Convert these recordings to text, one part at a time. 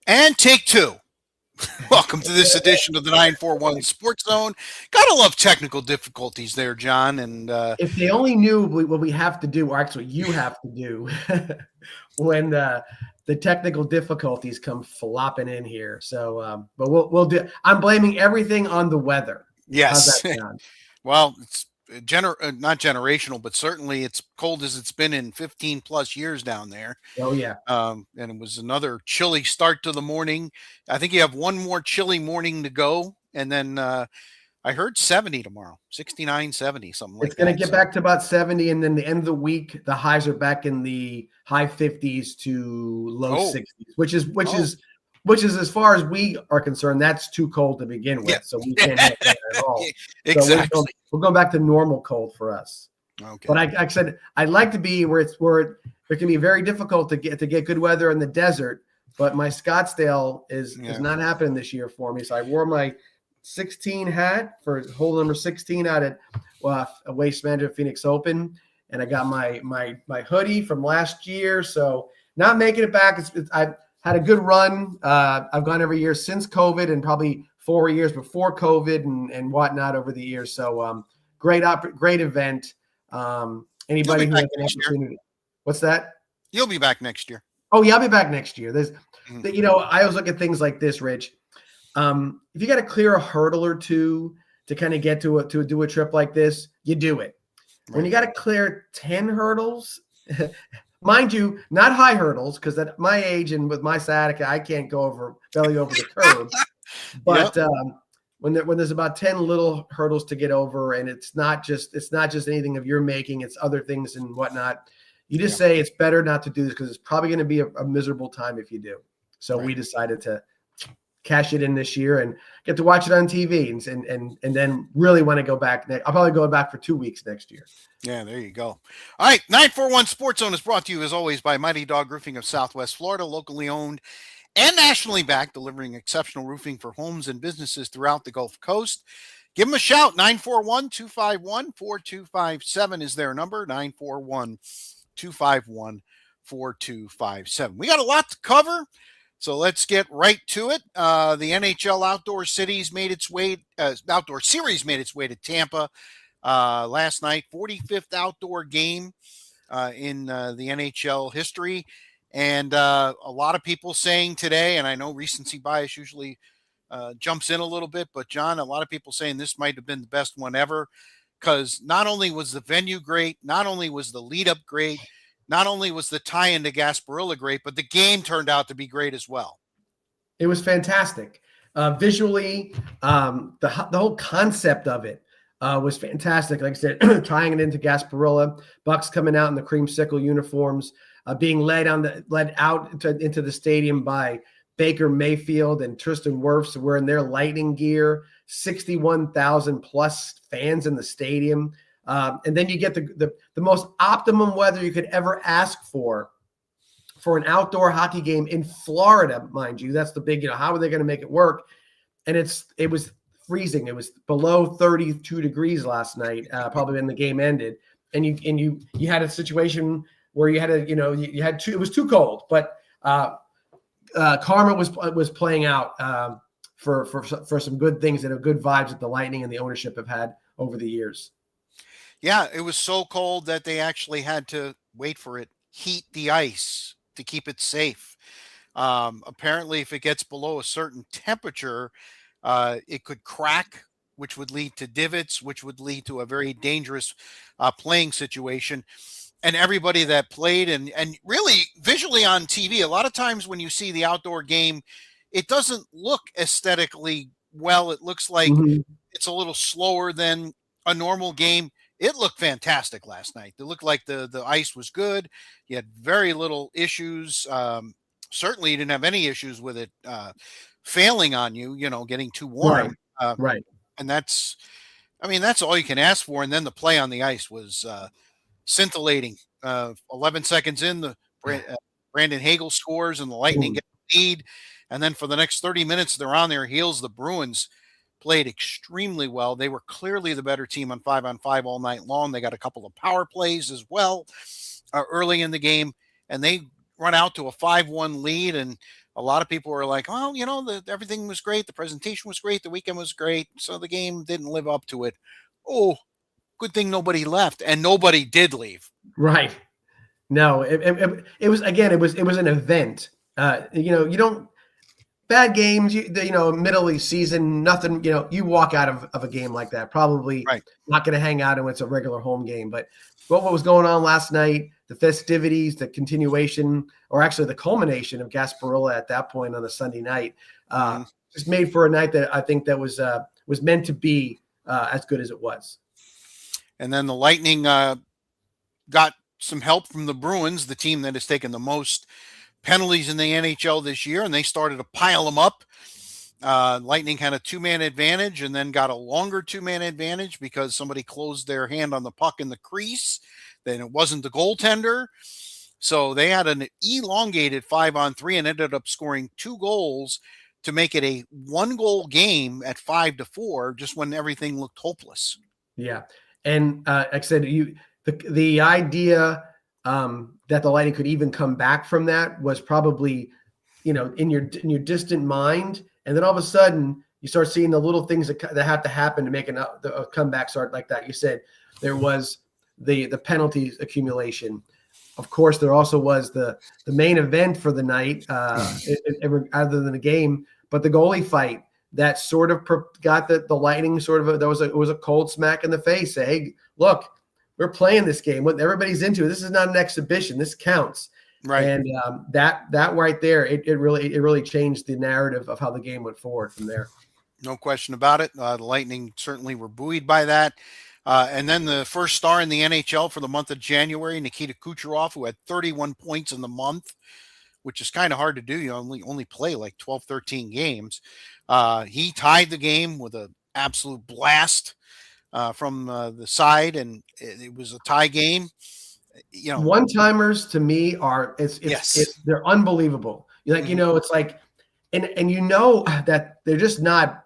And take two. Welcome to this edition of the 941 Sports Zone. Gotta love technical difficulties there, John. And If they only knew what we have to do, or actually you have to do, when the technical difficulties come flopping in here. So, but we'll do. I'm blaming everything on the weather. How's yes, that sound? well, it's not generational, but certainly it's cold as it's been in 15 plus years down there. Oh yeah. And it was another chilly start to the morning. I think you have one more chilly morning to go. And then I heard 70 tomorrow, 69, 70, something like It's going that. to get So, back to about 70, and then the end of the week, the highs are back in the high 50s to low oh, 60s, which is oh, as far as we are concerned, that's too cold to begin yeah. with. So we can't have that at all. So Exactly. we're going back to normal cold for us. Okay. But like I said, I'd like to be where it can be very difficult to get good weather in the desert. But my Scottsdale is not happening this year for me. So I wore my 16 hat for hole number 16 out at Waste Management Phoenix Open, and I got my hoodie from last year. So not making it back. I've had a good run. I've gone every year since COVID, and probably 4 years before COVID and whatnot over the years. So great event. Anybody who has an opportunity. What's that? You'll be back next year. Oh yeah, I'll be back next year. I always look at things like this, Rich. If you got to clear a hurdle or two to kind of get to do a trip like this, you do it. Right. When you got to clear 10 hurdles, mind you, not high hurdles, because at my age and with my sciatica, I can't go belly over the curb. But when there's about 10 little hurdles to get over, and it's not just anything of your making, it's other things and whatnot. You just say it's better not to do this because it's probably going to be a miserable time if you do. So we decided to cash it in this year and get to watch it on TV and then really want to go back. I'll probably go back for 2 weeks next year. Yeah, there you go. All right, 941 Sports Zone is brought to you as always by Mighty Dog Roofing of Southwest Florida, locally owned and nationally backed, delivering exceptional roofing for homes and businesses throughout the Gulf Coast. Give them a shout. 941-251-4257 is their number. 941-251-4257. We got a lot to cover, so let's get right to it. The NHL Outdoor Series made its way to Tampa last night. 45th outdoor game in the NHL history. And a lot of people saying today, and I know recency bias usually jumps in a little bit, but John, a lot of people saying this might have been the best one ever, because not only was the venue great, not only was the lead up great, not only was the tie-in to Gasparilla great, but the game turned out to be great as well. It was fantastic. Visually, the whole concept of it was fantastic. Like I said, tying it into Gasparilla, Bucks coming out in the creamsicle uniforms, being led out into the stadium by Baker Mayfield and Tristan Wirfs wearing their Lightning gear, 61,000 plus fans in the stadium. And then you get the most optimum weather you could ever ask for an outdoor hockey game in Florida, mind you. That's the big, how are they going to make it work? And it was freezing. It was below 32 degrees last night, probably when the game ended. And you had a situation where you had it was too cold, but karma was playing out for some good things and good vibes that the Lightning and the ownership have had over the years. Yeah, it was so cold that they actually had to heat the ice to keep it safe. Apparently, if it gets below a certain temperature, it could crack, which would lead to divots, which would lead to a very dangerous playing situation. And everybody that played and really visually on TV, a lot of times when you see the outdoor game, it doesn't look aesthetically well. It looks like it's a little slower than a normal game. It looked fantastic last night. It looked like the ice was good. You had very little issues. Certainly you didn't have any issues with it failing on you, getting too warm. Right. And that's all you can ask for. And then the play on the ice was scintillating. 11 seconds in, Brandon Hagel scores and the Lightning get the lead. And then for the next 30 minutes, they're on their heels. The Bruins played extremely well. They were clearly the better team on 5-on-5 all night long. They got a couple of power plays as well early in the game, and they run out to a 5-1 lead. And a lot of people were like, "Oh, everything was great. The presentation was great. The weekend was great. So the game didn't live up to it." Oh, good thing nobody left, and nobody did leave. Right. No, it was, again, it was an event. You don't, bad games, middle of the season, nothing, you walk out of a game like that, probably Right. not going to hang out and it's a regular home game. But what was going on last night, the festivities, the continuation, or actually the culmination of Gasparilla at that point on a Sunday night, just made for a night that I think that was meant to be as good as it was. And then the Lightning got some help from the Bruins, the team that has taken the most penalties in the NHL this year, and they started to pile them up. Lightning had a 2-man advantage and then got a longer 2-man advantage because somebody closed their hand on the puck in the crease. Then it wasn't the goaltender. So they had an elongated 5-on-3 and ended up scoring 2 goals to make it a 1-goal game at 5-4, just when everything looked hopeless. Yeah. And like I said, the idea that the Lightning could even come back from that was probably, in your distant mind. And then all of a sudden you start seeing the little things that have to happen to make a comeback start like that. You said there was the penalties accumulation. Of course, there also was the main event for the night, other than the game, but the goalie fight that sort of got the Lightning it was a cold smack in the face. Say, hey, look, we're playing this game. What everybody's into. This is not an exhibition. This counts. Right. And that right there, it really changed the narrative of how the game went forward from there. No question about it. The Lightning certainly were buoyed by that. And then the first star in the NHL for the month of January, Nikita Kucherov, who had 31 points in the month, which is kind of hard to do. You only play like 12, 13 games. He tied the game with an absolute blast from the side, and it was a tie game. One-timers to me are they're unbelievable. It's like, and that they're just not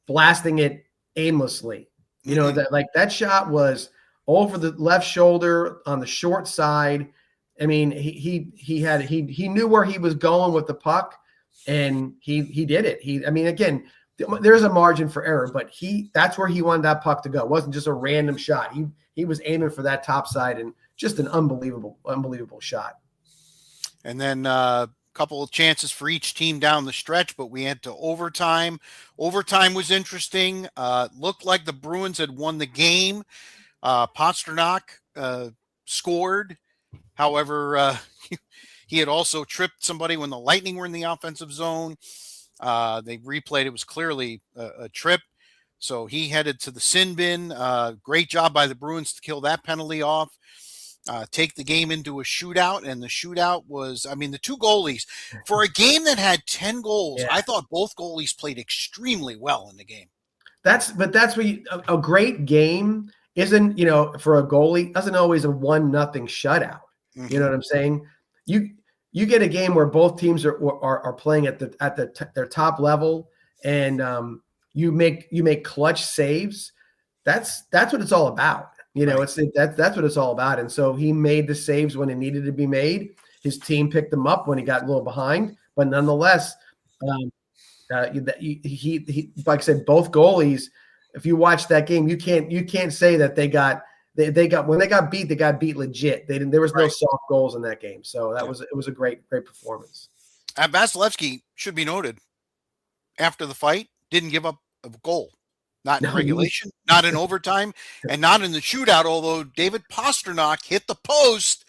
blasting it aimlessly. That like that shot was over the left shoulder on the short side. I mean, he knew where he was going with the puck, and he did it. Again, there's a margin for error, but that's where he wanted that puck to go. It wasn't just a random shot. He was aiming for that top side, and just an unbelievable shot. And then a couple of chances for each team down the stretch, but we had to overtime. Overtime was interesting. Looked like the Bruins had won the game. Pastrnak scored. However, he had also tripped somebody when the Lightning were in the offensive zone. They replayed. It was clearly a trip. So he headed to the sin bin. Great job by the Bruins to kill that penalty off. Take the game into a shootout, and the shootout was, the two goalies for a game that had 10 goals. Yeah. I thought both goalies played extremely well in the game. That's what a great game isn't, for a goalie, doesn't always a 1-0 shutout. Mm-hmm. You know what I'm saying? You get a game where both teams are playing at their top level, and you make clutch saves. That's what it's all about. Right. That's what it's all about. And so he made the saves when it needed to be made. His team picked them up when he got a little behind, but nonetheless, he like I said, both goalies. If you watch that game, you can't say that they got when they got beat legit. There was no soft goals in that game. So it was a great performance. Vasilevsky should be noted. After the fight, didn't give up a goal. Not in regulation, not in overtime, and not in the shootout, although David Pastrnak hit the post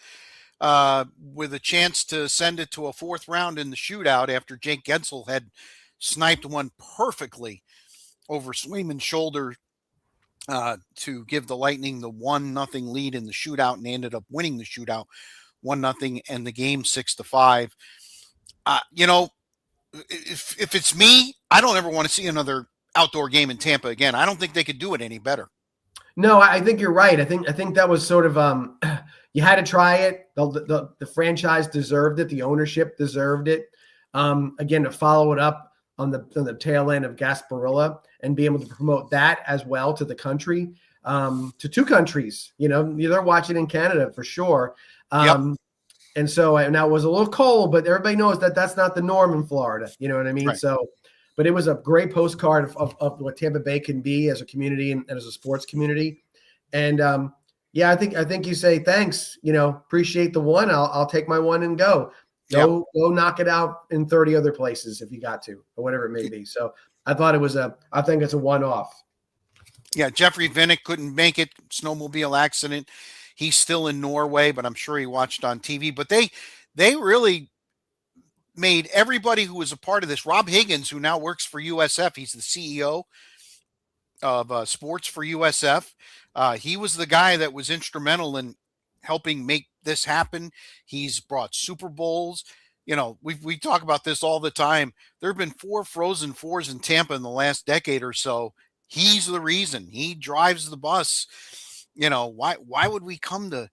with a chance to send it to a 4th round in the shootout after Jake Gensel had sniped one perfectly over Swayman's shoulder to give the Lightning the 1-0 lead in the shootout, and they ended up winning the shootout 1-0 and the game 6-5. If it's me, I don't ever want to see another outdoor game in Tampa again. I don't think they could do it any better. No, I think you're right. I think that was sort of you had to try it. The franchise deserved it. The ownership deserved it. Again, to follow it up on the tail end of Gasparilla and be able to promote that as well to the country, to 2 countries. They're watching in Canada for sure. Yep. And so now it was a little cold, but everybody knows that that's not the norm in Florida. You know what I mean? Right. So, but it was a great postcard of what Tampa Bay can be as a community and as a sports community. And yeah, I think you say thanks. Appreciate the one. I'll take my one and go. Go knock it out in 30 other places if you got to, or whatever it may be. So I think it's a one-off. Yeah, Jeffrey Vinnick couldn't make it. Snowmobile accident. He's still in Norway, but I'm sure he watched on TV. But they really made everybody who was a part of this. Rob Higgins, who now works for USF, he's the CEO of sports for USF. He was the guy that was instrumental in helping make this happen. He's brought Super Bowls. We talk about this all the time. There have been 4 Frozen Fours in Tampa in the last decade or so. He's the reason. He drives the bus. Why would we come to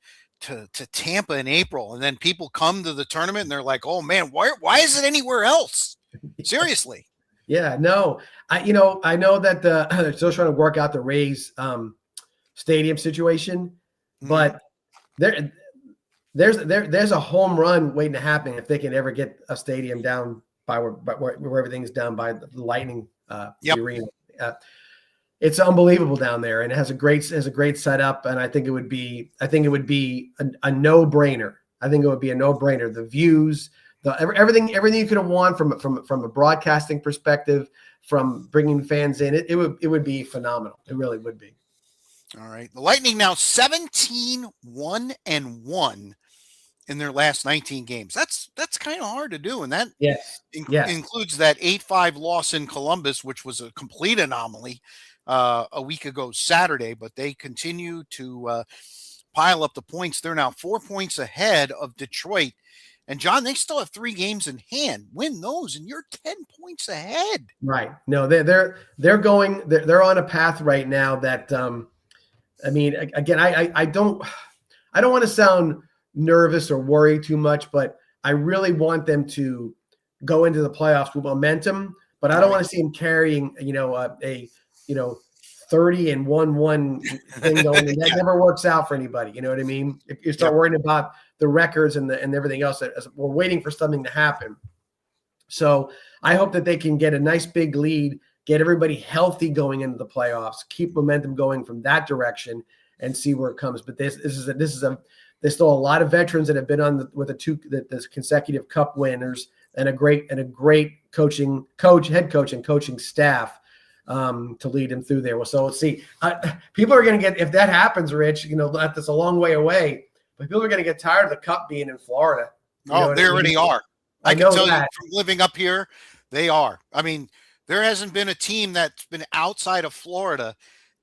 Tampa in April and then people come to the tournament and they're like, oh man, why is it anywhere else? Seriously. Yeah, no, I know that they're still trying to work out the Rays stadium situation, but there's a home run waiting to happen if they can ever get a stadium down by where everything's down by the Lightning arena. It's unbelievable down there, and it has a great setup. And I think it would be a no-brainer. I think it would be a no-brainer. The views, everything you could have won from a broadcasting perspective, from bringing fans in, it would be phenomenal. It really would be. All right, the Lightning now 17-1-1 in their last 19 games. That's kind of hard to do, and that includes that 8-5 loss in Columbus, which was a complete anomaly a week ago Saturday. But they continue to pile up the points. They're now 4 points ahead of Detroit. And John, they still have 3 games in hand. Win those, and you're 10 points ahead. Right? No, they're on a path right now that I mean, again, I don't want to sound nervous or worry too much, but I really want them to go into the playoffs with momentum. But I don't want to see them carrying, a 30-1-1 thing going, and that never works out for anybody. You know what I mean? If you start worrying about the records and everything else, we're waiting for something to happen. So I hope that they can get a nice big lead, get everybody healthy going into the playoffs, keep momentum going from that direction, and see where it comes. But there's still a lot of veterans that have been on with the consecutive Cup winners, and a great head coach and coaching staff to lead them through there. Well, so let's see. People are going to get, if that happens, Rich, that's a long way away, but people are going to get tired of the Cup being in Florida. They already are. I can tell you from living up here, they are. I mean, there hasn't been a team that's been outside of Florida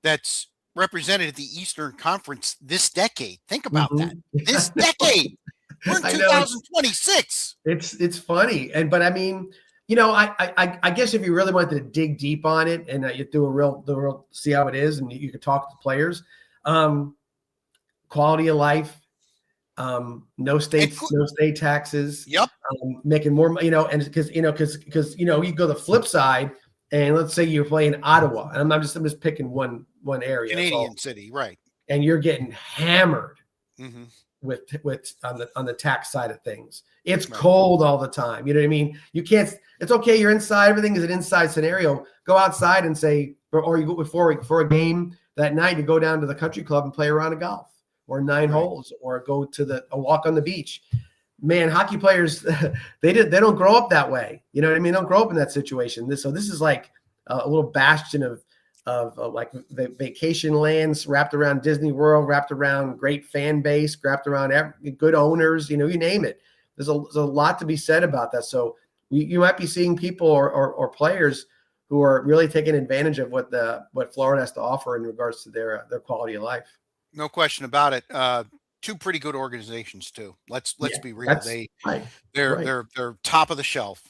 that's represented at the Eastern Conference this decade. Think about that. This decade. We're in 2026. It's funny. But I mean, I guess if you really wanted to dig deep on it and you do the real see how it is, and you could talk to the players, quality of life, no state taxes. Yep. Making more, and because you go the flip side, and let's say you're playing Ottawa, and I'm just picking one area, Canadian city, right? And you're getting hammered with on the tax side of things. It's cold all the time. You know what I mean? You can't. It's okay. You're inside. Everything is an inside scenario. Go outside and say, or you go before a game that night, you go down to the country club and play a round of golf, or 9 holes, or go to a walk on the beach. Man, hockey players, they don't grow up that way. You know what I mean? They don't grow up in that situation. This is like a little bastion of like the vacation lands wrapped around Disney World, wrapped around great fan base, wrapped around good owners, you name it. There's a lot to be said about that. So you might be seeing people or players who are really taking advantage of what Florida has to offer in regards to their quality of life. No question about it. 2 pretty good organizations too. Let's be real. They're top of the shelf.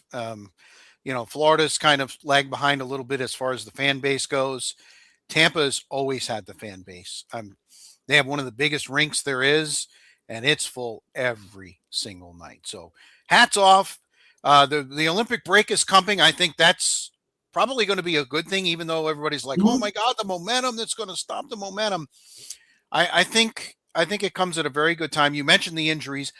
Florida's kind of lagged behind a little bit as far as the fan base goes. Tampa's always had the fan base. They have one of the biggest rinks there is, and it's full every single night. So hats off. The Olympic break is coming. I think that's probably going to be a good thing, even though everybody's like, oh my God, the momentum that's going to stop the momentum. I think it comes at a very good time. You mentioned the injuries.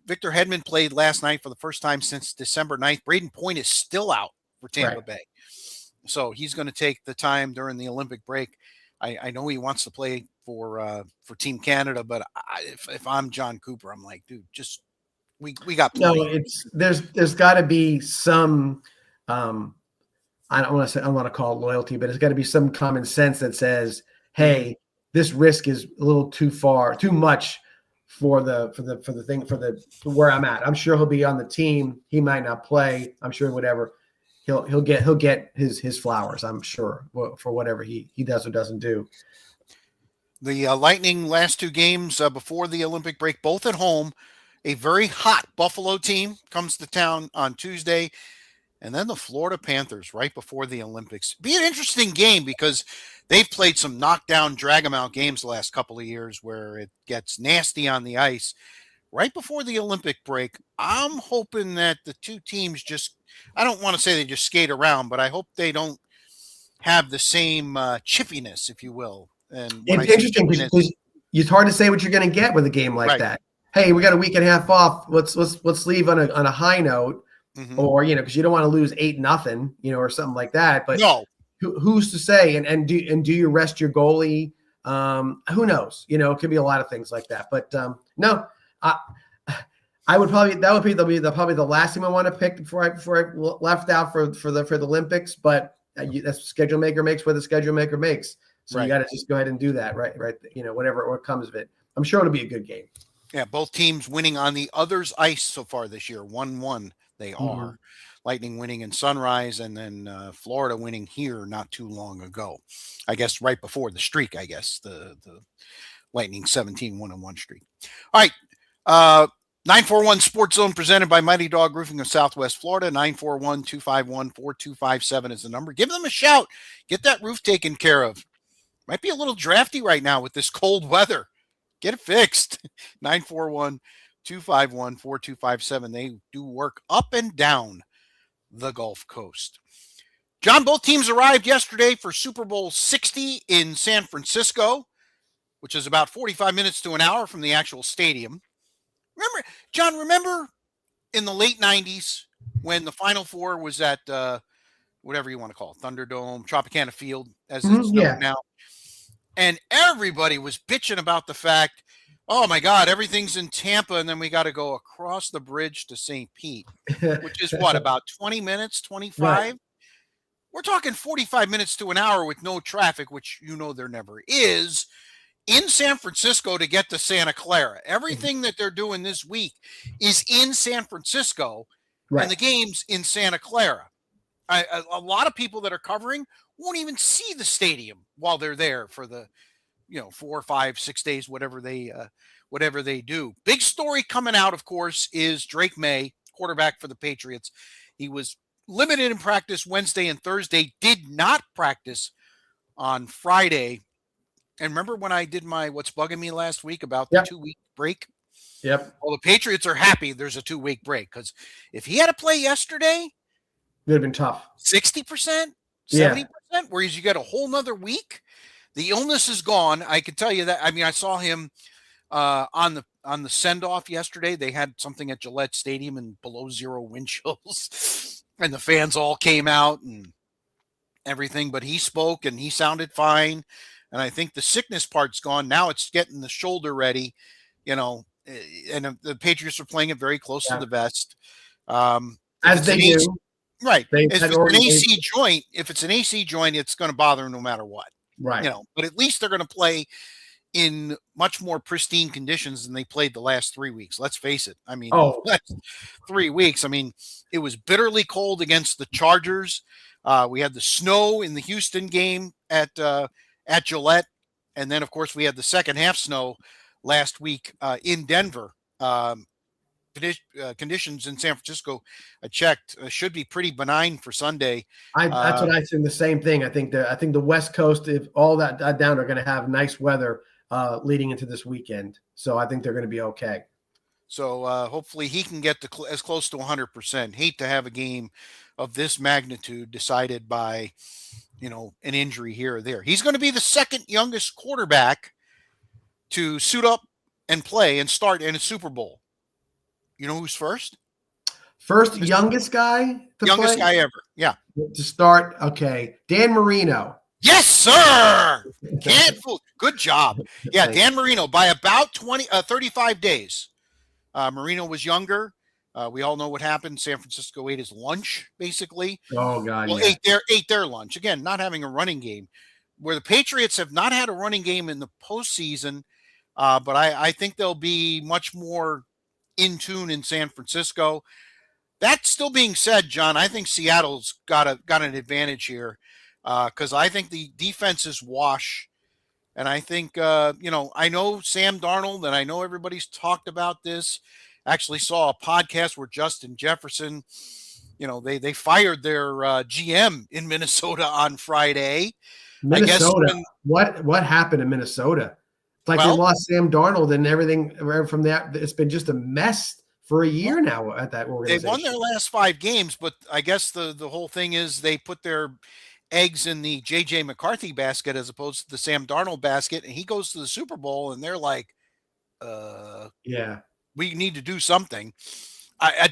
Victor Hedman played last night for the first time since December 9th. Braden Point is still out for Tampa Right. Bay. So he's going to take the time during the Olympic break. I know he wants to play for Team Canada, but if I'm John Cooper, I'm like, dude, just we got No, plenty. there's got to be some. I don't want to say I want to call it loyalty, but it's got to be some common sense that says, "Hey, this risk is a little too much for where I'm at." I'm sure he'll be on the team. He might not play. I'm sure whatever he'll get his flowers. I'm sure for whatever he does or doesn't do. The Lightning last two games before the Olympic break, both at home. A very hot Buffalo team comes to town on Tuesday. And then the Florida Panthers right before the Olympics. Be an interesting game because they've played some knockdown, drag them out games the last couple of years where it gets nasty on the ice. Right before the Olympic break, I'm hoping that the two teams just, I don't want to say they just skate around, but I hope they don't have the same chippiness, if you will. And when It's interesting because it's hard to say what you're going to get with a game like that. Hey, we got a week and a half off. Let's leave on a high note. Mm-hmm. Or because you don't want to lose 8-0, or something like that. But no, who's to say? And do you rest your goalie? Who knows? It could be a lot of things like that. But no, I would probably probably the last team I want to pick before I left out for the Olympics. But that's schedule maker makes what the schedule maker makes. So you got to just go ahead and do that, right? Whatever what comes of it. I'm sure it'll be a good game. Yeah, both teams winning on the other's ice so far this year, 1-1. They are Lightning winning in Sunrise, and then Florida winning here not too long ago. I guess right before the streak. I guess the Lightning 17-1-1 streak. All right, 941 Sports Zone presented by Mighty Dog Roofing of Southwest Florida. 941-251-4257 is the number. Give them a shout. Get that roof taken care of. Might be a little drafty right now with this cold weather. Get it fixed. 941-251-4257. They do work up and down the Gulf Coast. John, both teams arrived yesterday for Super Bowl 60 in San Francisco, which is about 45 minutes to an hour from the actual stadium. Remember in the late 90s when the Final Four was at whatever you want to call it, Thunderdome, Tropicana Field, as it's known now. And everybody was bitching about the fact, oh my God, everything's in Tampa, and then we got to go across the bridge to St. Pete, which is what, about 20 minutes, 25? Right. We're talking 45 minutes to an hour with no traffic, which there never is, in San Francisco to get to Santa Clara. Everything that they're doing this week is in San Francisco, and the game's in Santa Clara. A lot of people that are covering won't even see the stadium while they're there for the 4, 5, 6 days, whatever they do. Big story coming out, of course, is Drake May, quarterback for the Patriots. He was limited in practice Wednesday and Thursday, did not practice on Friday. And remember when I did my What's Bugging Me last week about the 2-week break? Yep. Well, the Patriots are happy there's a 2-week break because if he had to play yesterday, it would have been tough. 60%, 70%, whereas you get a whole nother week. The illness is gone. I can tell you that. I mean, I saw him on the send-off yesterday. They had something at Gillette Stadium and below zero wind chills, and the fans all came out and everything. But he spoke and he sounded fine. And I think the sickness part's gone. Now it's getting the shoulder ready, and the Patriots are playing it very close to the vest. As they do. Right. If it's an AC joint, it's going to bother them no matter what. Right. But at least they're going to play in much more pristine conditions than they played the last 3 weeks. Let's face it. I mean, 3 weeks. I mean, it was bitterly cold against the Chargers. We had the snow in the Houston game at Gillette. And then, of course, we had the second half snow last week in Denver. Conditions in San Francisco, I checked, should be pretty benign for Sunday. That's what I said. The same thing. I think the West Coast, if all that down, are going to have nice weather leading into this weekend. So I think they're going to be okay. So hopefully he can get to as close to 100%. Hate to have a game of this magnitude decided by, an injury here or there. He's going to be the second youngest quarterback to suit up and play and start in a Super Bowl. You know who's first? First youngest guy to Youngest play? guy ever. Yeah. To start. Okay. Dan Marino. Yes, sir. Can't fool. Good job. Yeah, Thanks. Dan Marino by about 35 days. Marino was younger. We all know what happened. San Francisco ate his lunch, basically. Oh God, Well, yeah. ate their lunch. Again, not having a running game. Where the Patriots have not had a running game in the postseason, but I think they'll be much more in tune in San Francisco. That still being said, John, I think Seattle's got an advantage here because I think the defense is wash. And I think, I know Sam Darnold, and I know everybody's talked about this. Actually saw a podcast where Justin Jefferson, they fired their GM in Minnesota on Friday. Minnesota. I guess What happened in Minnesota? It's like they lost Sam Darnold and everything from that. It's been just a mess for a year now at that organization. They won their last 5 games, but I guess the whole thing is they put their eggs in the JJ McCarthy basket as opposed to the Sam Darnold basket, and he goes to the Super Bowl, and they're like, yeah, we need to do something.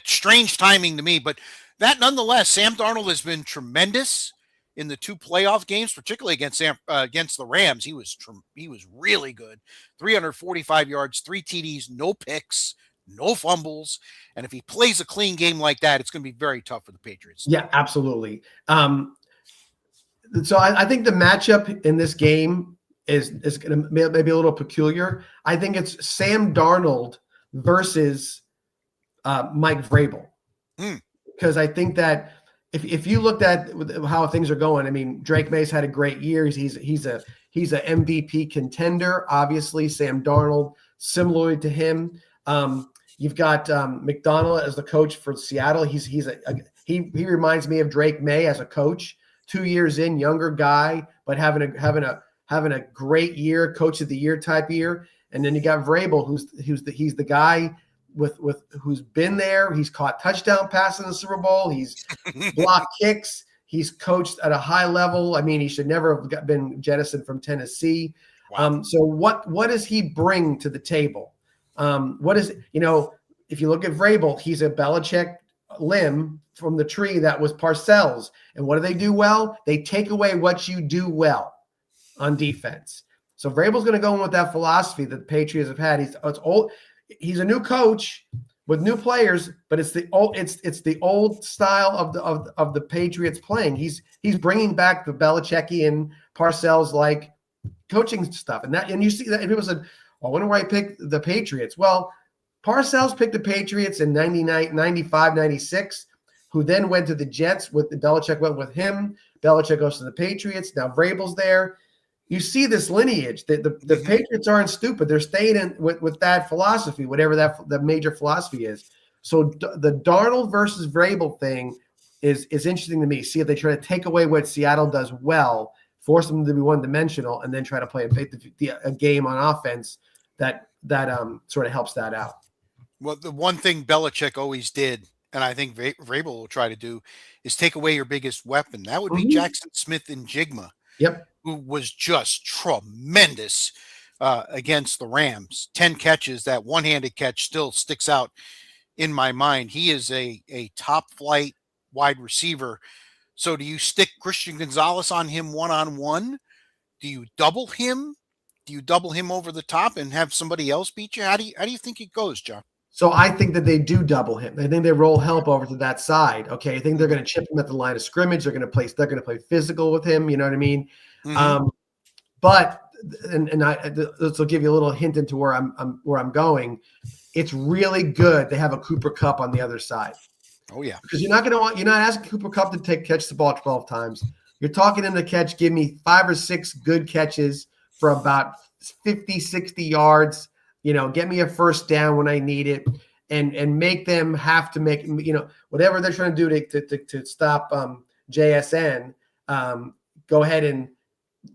Strange timing to me, but that nonetheless, Sam Darnold has been tremendous in the 2 playoff games, particularly against the Rams. He was really good. 345 yards, 3 TDs, no picks, no fumbles, and if he plays a clean game like that, it's going to be very tough for the Patriots. Yeah, absolutely. So I think the matchup in this game is going to maybe a little peculiar. I think it's Sam Darnold versus Mike Vrabel, because I think that if you looked at how things are going, I mean, Drake May's had a great year. He's a MVP contender. Obviously, Sam Darnold, similarly to him. You've got McDonald as the coach for Seattle. He reminds me of Drake May as a coach. 2 years in, younger guy, but having a great year, coach of the year type year. And then you got Vrabel, he's the guy with who's been there. He's caught touchdown passes in the Super Bowl. He's blocked kicks. He's coached at a high level. I mean, he should never have been jettisoned from Tennessee. Wow. So what does he bring to the table? If you look at Vrabel, he's a Belichick limb from the tree that was Parcells. And what do they do well? They take away what you do well on defense. So Vrabel's going to go in with that philosophy that the Patriots have had. He's a new coach with new players, but it's the old style of the Patriots playing. He's bringing back the Belichickian Parcells like coaching stuff, and you see that. And people said, "I wonder why he picked the Patriots." Well, Parcells picked the Patriots in 99, 95, 96, who then went to the Jets. Belichick went with him. Belichick goes to the Patriots. Now Vrabel's there. You see this lineage. The Patriots aren't stupid. They're staying in with that philosophy, whatever the major philosophy is. So the Darnold versus Vrabel thing is interesting to me. See if they try to take away what Seattle does well, force them to be one-dimensional, and then try to play a game on offense that sort of helps that out. Well, the one thing Belichick always did, and I think Vrabel will try to do, is take away your biggest weapon. That would be Jackson Smith-Njigba. Yep. Who was just tremendous against the Rams. 10 catches, that one-handed catch still sticks out in my mind. He is a top-flight wide receiver. So do you stick Christian Gonzalez on him one-on-one? Do you double him? Do you double him over the top and have somebody else beat you? How do you think it goes, John? So I think that they do double him. I think they roll help over to that side. Okay, I think they're going to chip him at the line of scrimmage. They're going to play physical with him. You know what I mean? Mm-hmm. But this will give you a little hint into where I'm going. It's really good. They have a Cooper Kupp on the other side. Oh yeah, because you're not asking Cooper Kupp to catch the ball 12 times. You're talking him to catch. Give me 5 or 6 good catches for about 50, 60 yards. Get me a first down when I need it, and make them have to make whatever they're trying to do to stop JSN. Go ahead and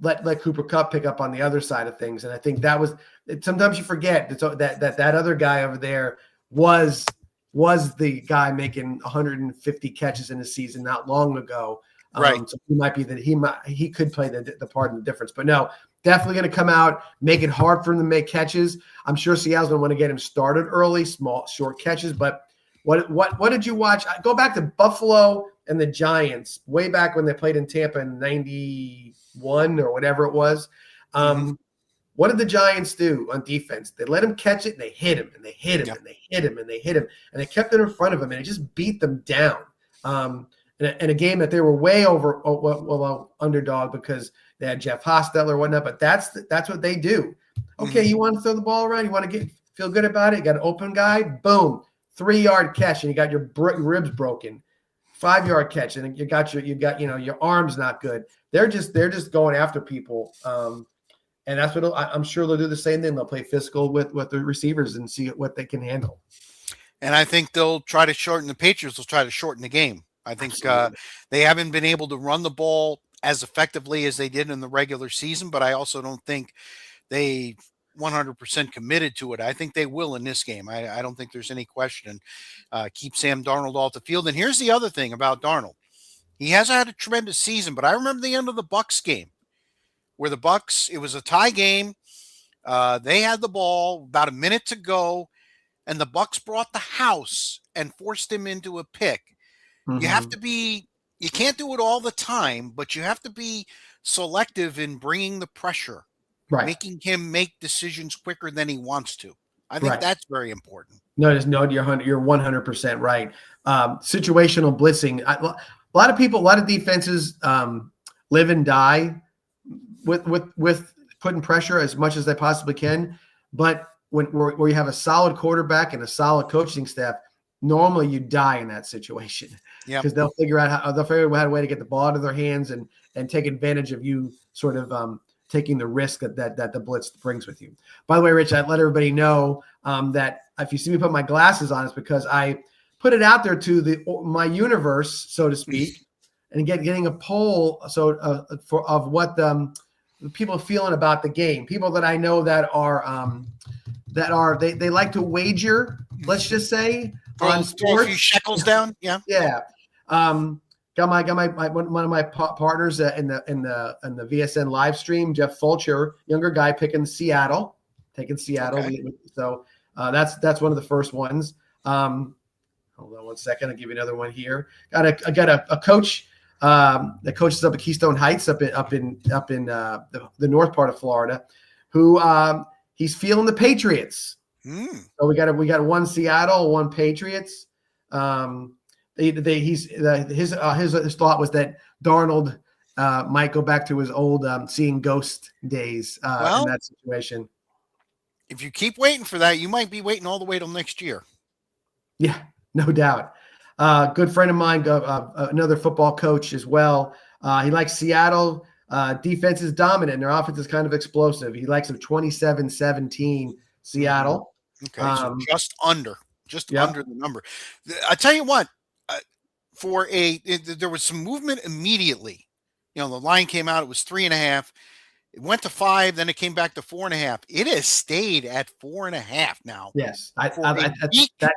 let Cooper Kupp pick up on the other side of things. And I think that was sometimes you forget that other guy over there was the guy making 150 catches in a season not long ago. Right. So he might be that he could play the part in the difference. But no, definitely going to come out, make it hard for him to make catches. I'm sure Seattle's going to want to get him started early, small, short catches. But What did you watch? Go back to Buffalo and the Giants way back when they played in Tampa in '91 or whatever it was. What did the Giants do on defense? They let him catch it and they hit him and they hit him and they hit him and they hit him and they kept it in front of him and it just beat them down. In a game that they were way over underdog because they had Jeff Hostetler or whatnot, but that's what they do. Okay, you want to throw the ball around, you want to feel good about it. You got an open guy, boom, 3-yard catch, and you got your ribs broken. 5-yard catch, and you got your arms not good. They're just going after people. And that's what I'm sure they'll do the same thing. They'll play physical with the receivers and see what they can handle. And I think they'll try to shorten the Patriots. Will try to shorten the game. I think they haven't been able to run the ball as effectively as they did in the regular season, but I also don't think they 100% committed to it. I think they will in this game. I don't think there's any question. Keep Sam Darnold off the field. And here's the other thing about Darnold. He hasn't had a tremendous season, but I remember the end of the Bucs game where the Bucs, it was a tie game. They had the ball, about a minute to go, and the Bucs brought the house and forced him into a pick. You have to be, you can't do it all the time, but you have to be selective in bringing the pressure, making him make decisions quicker than he wants to. I think that's very important. No, you're 100% right. Situational blitzing. A lot of defenses live and die with putting pressure as much as they possibly can. But where you have a solid quarterback and a solid coaching staff, normally you die in that situation because they'll figure out a way to get the ball out of their hands and take advantage of you sort of taking the risk that the blitz brings with you. By the way, Rich, I'd let everybody know that if you see me put my glasses on, it's because I put it out there to my universe, so to speak, and getting a poll of what the people are feeling about the game. People that I know that they like to wager, let's just say, on sports. Throw a few shekels down. Yeah. Got one of my partners in the VSN live stream, Jeff Fulcher, younger guy, taking Seattle. Okay. So that's one of the first ones. Hold on one second. I'll give you another one here. I got a coach that coaches up at Keystone Heights up in the north part of Florida, who he's feeling the Patriots. So we got one Seattle, one Patriots. His thought was that Darnold might go back to his old seeing ghost days in that situation. If you keep waiting for that, you might be waiting all the way till next year. Yeah, no doubt. Good friend of mine, another football coach as well. He likes Seattle. Defense is dominant, and their offense is kind of explosive. He likes them 27-17 Seattle. Okay, so just under the number. I tell you what, there was some movement immediately. You know, the line came out, it was 3.5. It went to 5, then it came back to 4.5. It has stayed at 4.5 now. Yes, that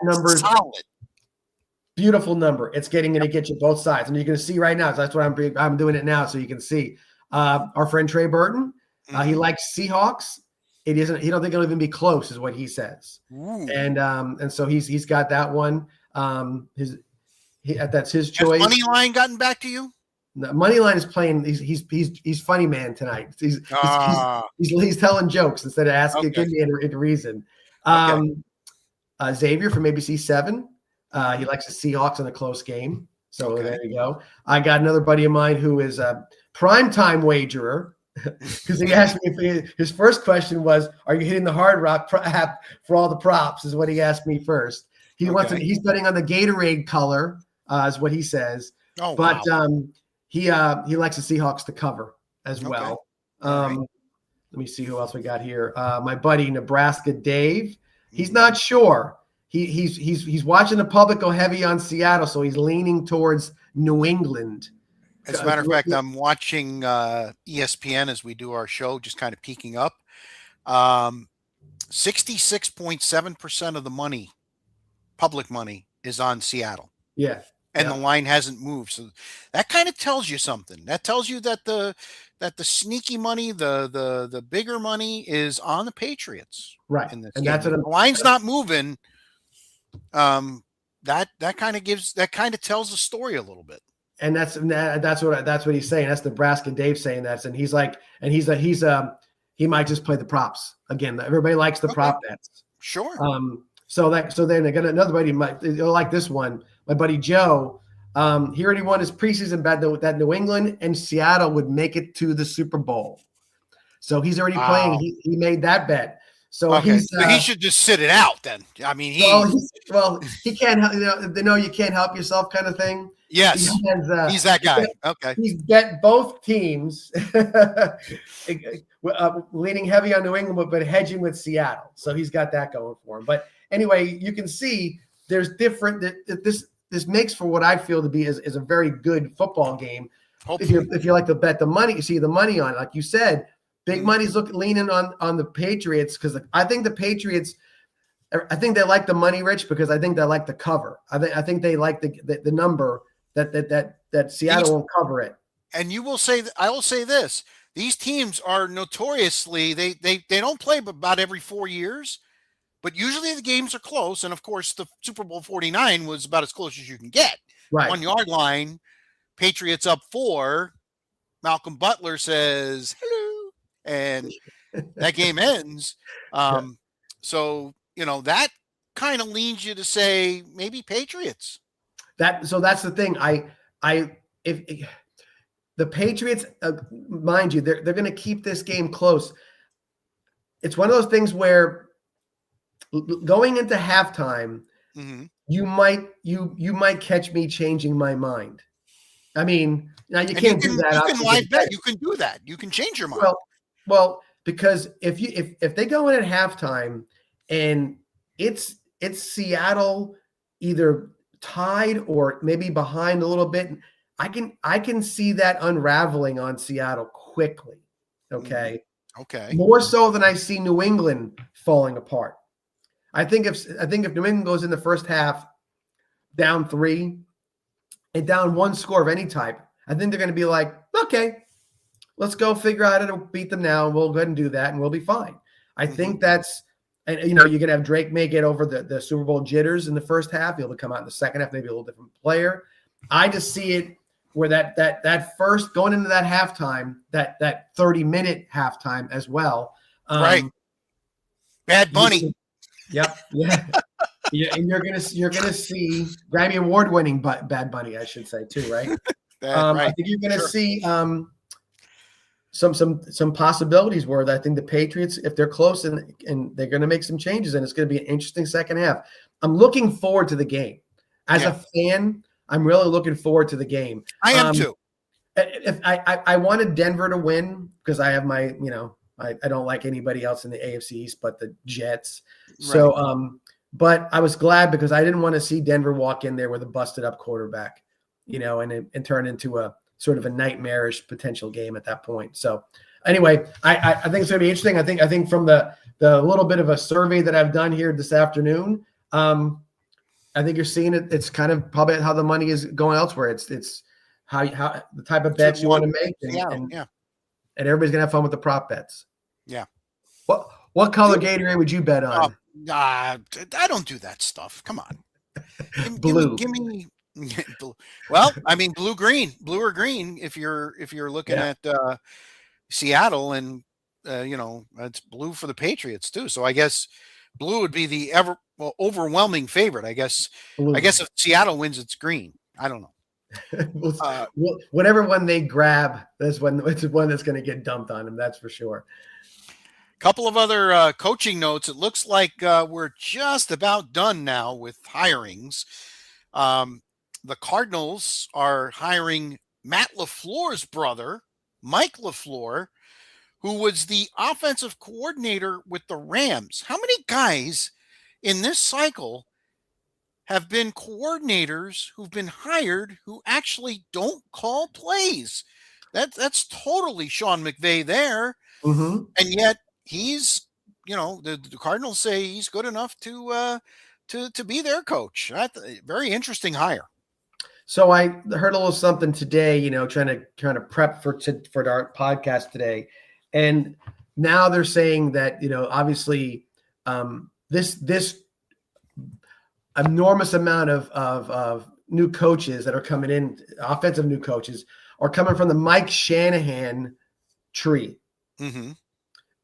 number is solid. Beautiful number. It's going to get you both sides, and you're going to see right now. So that's what I'm doing it now, so you can see. Our friend Trey Burton, he likes Seahawks. He don't think it'll even be close, is what he says. And so he's got that one. That's his choice. Has Moneyline gotten back to you? No, Moneyline is playing. He's funny man tonight. He's telling jokes instead of asking. Give me a reason. Xavier from ABC 7. He likes the Seahawks in a close game. So there you go. I got another buddy of mine who is a primetime wagerer because he asked me his first question was, "Are you hitting the Hard Rock for all the props?" Is what he asked me first. He's betting on the Gatorade color, is what he says. But he likes the Seahawks to cover as well. Let me see who else we got here. My buddy Nebraska Dave. He's not sure. He's watching the public go heavy on Seattle, so he's leaning towards New England. As a matter of fact, I'm watching ESPN as we do our show, just kind of peeking up. 66.7% of the money, public money, is on Seattle. Yeah. And the line hasn't moved. So that kind of tells you something. That tells you that the sneaky money, the bigger money is on the Patriots. Right. In this and game. that's what the line's not moving. that kind of tells the story a little bit. And that's what he's saying. That's Nebraska Dave saying that. And he might just play the props again. Everybody likes the prop bets. Sure. So then they got another buddy they'll like this one. My buddy Joe, he already won his preseason bet that New England and Seattle would make it to the Super Bowl. So he's already playing. He made that bet. So he should just sit it out then. I mean, he can't help, you can't help yourself kind of thing. Yes, he's that guy. He's bet both teams, leaning heavy on New England, but hedging with Seattle. So he's got that going for him. But anyway, you can see there's different. This makes for what I feel to be is a very good football game. Hopefully. If you like to bet the money, you see the money on, like you said, big money's leaning on the Patriots, because I think the Patriots. I think they like the money, Rich, because I think they like the cover. I think they like the number that Seattle won't cover it. And I will say this: these teams are notoriously they don't play about every 4 years, but usually the games are close. And of course, the Super Bowl 49 was about as close as you can get. Right. 1 yard line, Patriots up 4. Malcolm Butler says hello, and that game ends. So that kind of leans you to say maybe Patriots. So that's the thing. If the Patriots, mind you, they're going to keep this game close. It's one of those things where going into halftime, you might catch me changing my mind. I mean, now you can't do that. You can live bet. You can do that. You can change your mind. Well, because if they go in at halftime and it's Seattle either tied or maybe behind a little bit, I can see that unraveling on Seattle quickly. Okay. Okay. More so than I see New England falling apart. I think if New England goes in the first half down 3 and down 1 score of any type, I think they're going to be like, okay, let's go figure out how to beat them now. And we'll go ahead and do that and we'll be fine. I think that's, and you're going to have Drake may get over the Super Bowl jitters in the first half. He'll come out in the second half, maybe a little different player. I just see it where that first going into that halftime, that 30-minute halftime as well. Right. Bad Bunny. Yep. Yeah. Yeah. And you're gonna see Grammy Award winning Bad Bunny, I should say too, right? Right. I think you're gonna see some possibilities where I think the Patriots, if they're close and they're going to make some changes, and it's going to be an interesting second half. I'm looking forward to the game. As a fan, I'm really looking forward to the game. I am too. If I wanted Denver to win because I have my, I don't like anybody else in the AFC East but the Jets. Right. So, but I was glad because I didn't want to see Denver walk in there with a busted up quarterback, and turn into a sort of a nightmarish potential game at that point. So anyway, I think it's going to be interesting. I think from the little bit of a survey that I've done here this afternoon, I think you're seeing it. It's kind of probably how the money is going elsewhere. It's how the type of bets you want to make. And everybody's going to have fun with the prop bets. Yeah. What color Gatorade would you bet on? I don't do that stuff. Come on. Blue. Give me well, I mean, blue or green. If you're looking at Seattle, and it's blue for the Patriots too. So I guess blue would be the overwhelming favorite. I guess if Seattle wins, it's green. I don't know. Whatever one they grab, it's one that's going to get dumped on them. That's for sure. Couple of other coaching notes. It looks like we're just about done now with hirings. The Cardinals are hiring Matt LaFleur's brother, Mike LaFleur, who was the offensive coordinator with the Rams. How many guys in this cycle have been coordinators who've been hired who actually don't call plays? That's totally Sean McVay there. Mm-hmm. And yet he's, the Cardinals say he's good enough to be their coach. Very interesting hire. So I heard a little something today, trying to prep for our podcast today. And now they're saying that, obviously this enormous amount of new coaches that are coming in, offensive new coaches, are coming from the Mike Shanahan tree. Mm-hmm.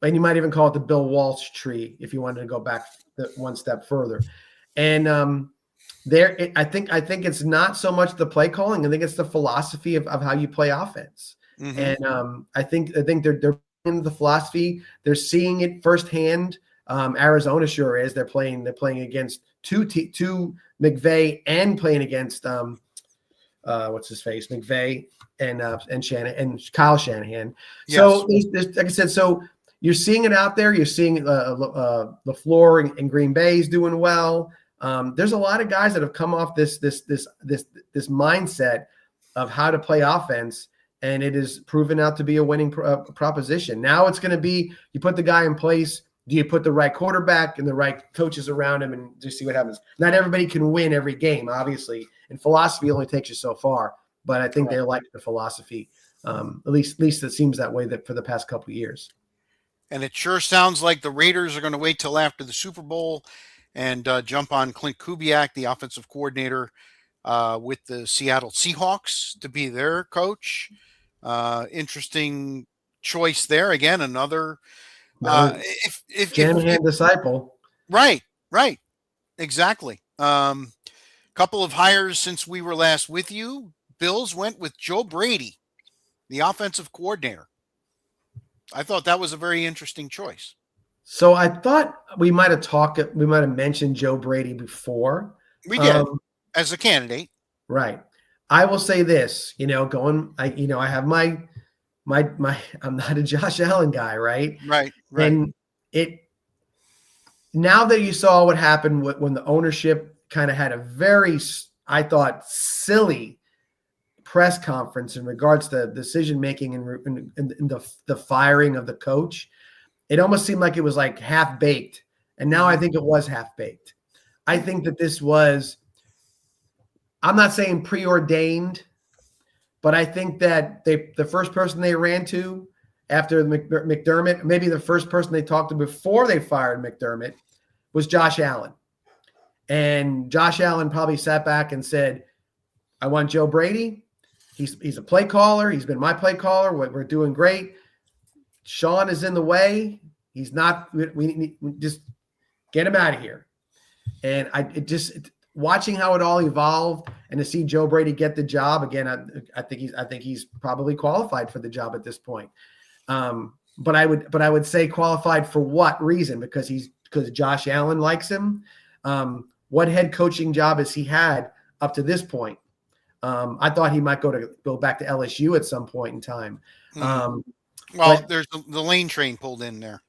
And you might even call it the Bill Walsh tree if you wanted to go back one step further. And I think it's not so much the play calling. I think it's the philosophy of how you play offense. Mm-hmm. And I think they're in the philosophy. They're seeing it firsthand. Arizona sure is. They're playing against two McVay and playing against what's his face, McVay and Shanahan and Kyle Shanahan. Yes. So there's, like I said, so you're seeing it out there. You're seeing LaFleur in Green Bay is doing well. There's a lot of guys that have come off this mindset of how to play offense, and it is proven out to be a winning proposition. Now it's going to be, you put the guy in place. Do you put the right quarterback and the right coaches around him and just see what happens? Not everybody can win every game, obviously, and philosophy only takes you so far. But I think they like the philosophy. At least it seems that way for the past couple of years. And it sure sounds like the Raiders are going to wait till after the Super Bowl and jump on Clint Kubiak, the offensive coordinator with the Seattle Seahawks, to be their coach. Interesting choice there. Again, another if Shanahan disciple. Right, exactly. Couple of hires since we were last with you. Bills went with Joe Brady, the offensive coordinator. I thought that was a very interesting choice. So I thought we might have mentioned Joe Brady before. We did as a candidate. Right. I will say this, I have my I'm not a Josh Allen guy, right? Right. And now that you saw what happened when the ownership kind of had a very, I thought, silly press conference in regards to decision making and the firing of the coach, it almost seemed like it was like half baked. And now I think it was half baked. I think that this was, I'm not saying preordained, but I think that the first person they ran to after McDermott, maybe the first person they talked to before they fired McDermott, was Josh Allen. And Josh Allen probably sat back and said, I want Joe Brady. He's a play caller. He's been my play caller. We're doing great. Sean is in the way. He's not. We just get him out of here. And watching how it all evolved and to see Joe Brady get the job again, I think he's probably qualified for the job at this point. But I would say qualified for what reason? Because Josh Allen likes him. What head coaching job has he had up to this point? I thought he might go back to LSU at some point in time. There's the Lane train pulled in there.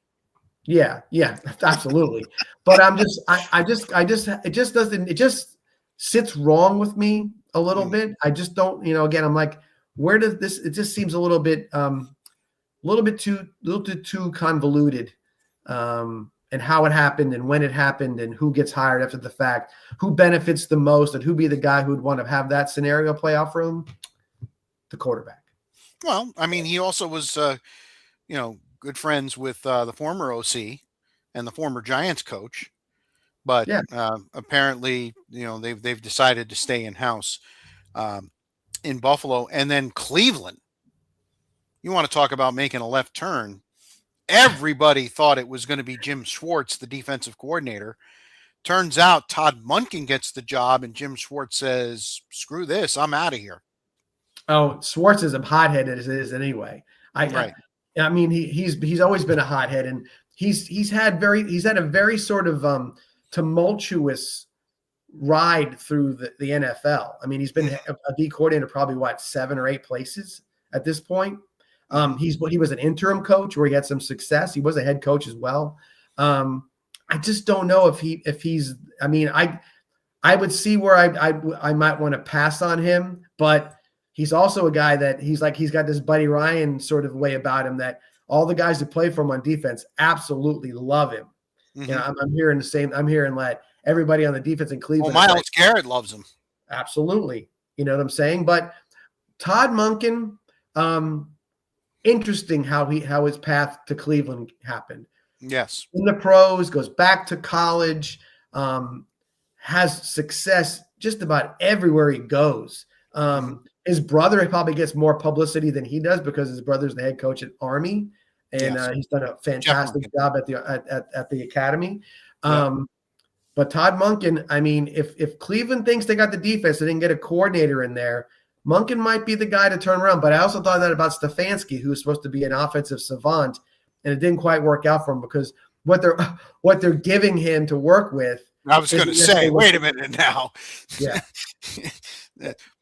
Yeah, absolutely. But it just sits wrong with me a little bit. I just don't, again, I'm like, where does this? It just seems a little bit too convoluted. And how it happened and when it happened and who gets hired after the fact, who benefits the most, and who be the guy who would want to have that scenario play out for him? The quarterback. Well, I mean, he also was, good friends with the former OC and the former Giants coach, but apparently, they've decided to stay in house in Buffalo, and then Cleveland. You want to talk about making a left turn? Everybody thought it was going to be Jim Schwartz, the defensive coordinator. Turns out Todd Monken gets the job, and Jim Schwartz says, screw this, I'm out of here. Oh, Schwartz is a hothead as it is anyway. I mean, he's always been a hothead, and he's had a very sort of tumultuous ride through the NFL. I mean, he's been a D coordinator probably 7 or 8 places at this point. He was an interim coach where he had some success. He was a head coach as well. I just don't know if he's. I mean, I would see where I might want to pass on him, but he's also a guy that he's got this Buddy Ryan sort of way about him that all the guys that play for him on defense absolutely love him. Mm-hmm. I'm hearing the same. I'm hearing that everybody on the defense in Cleveland. Well, Myles Garrett loves him. Absolutely, you know what I'm saying. But Todd Monken. Interesting how his path to Cleveland happened. Yes. In the pros, goes back to college, has success just about everywhere he goes. His brother probably gets more publicity than he does because his brother's the head coach at Army, and Yes. he's done a Jeff fantastic Monken. job at the academy. Yep. But Todd Monken, I mean, if Cleveland thinks they got the defense, they didn't get a coordinator in there, Monken might be the guy to turn around. But I also thought that about Stefanski, who was supposed to be an offensive savant, and it didn't quite work out for him because what they're giving him to work with. I was going to say, wait a minute now. Yeah.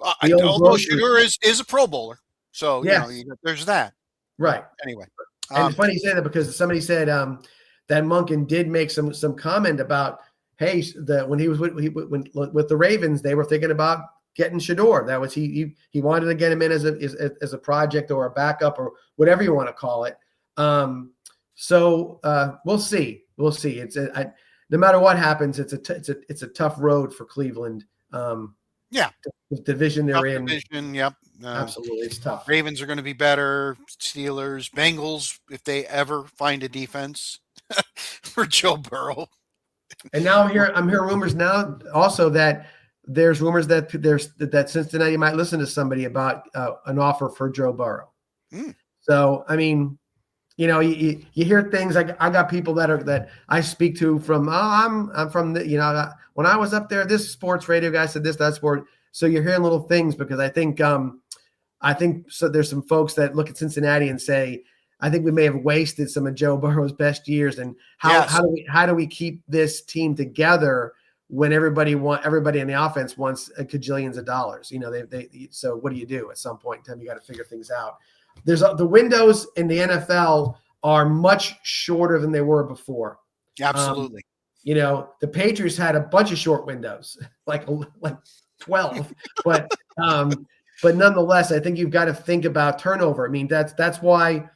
Although Shedeur is a Pro Bowler, so yes. There's that. Right. But anyway, and it's funny you say that because somebody said that Monken did make some comment about, hey, when he was with the Ravens, they were thinking about getting Shedeur. That was he wanted to get him in as a project or a backup or whatever you want to call it. So we'll see. We'll see. No matter what happens, it's a tough road for Cleveland. Yeah, the division they're in. Division, yep. Absolutely, it's tough. Ravens are going to be better. Steelers, Bengals, if they ever find a defense for Joe Burrow. And now I'm hearing rumors now also that there's rumors that Cincinnati might listen to somebody about an offer for Joe Burrow. So I mean, you hear things like I got people that I speak to from I'm from the when I was up there, this sports radio guy said this, that sport. So you're hearing little things because I think so. There's some folks that look at Cincinnati and say, I think we may have wasted some of Joe Burrow's best years. And how do we keep this team together when everybody in the offense wants a cajillions of dollars? So what do you do at some point in time? You got to figure things out. There's the windows in the NFL are much shorter than they were before. Absolutely. The Patriots had a bunch of short windows, like 12, but nonetheless, I think you've got to think about turnover. I mean, that's why,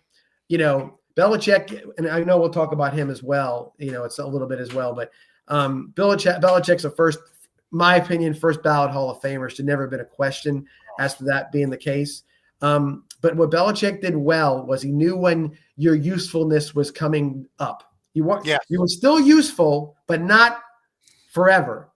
Belichick, and I know we'll talk about him as well. It's a little bit as well, but Belichick's my opinion, first ballot Hall of Famer. Should never have been a question as to that being the case. But what Belichick did well was he knew when your usefulness was coming up. You were still useful, but not forever.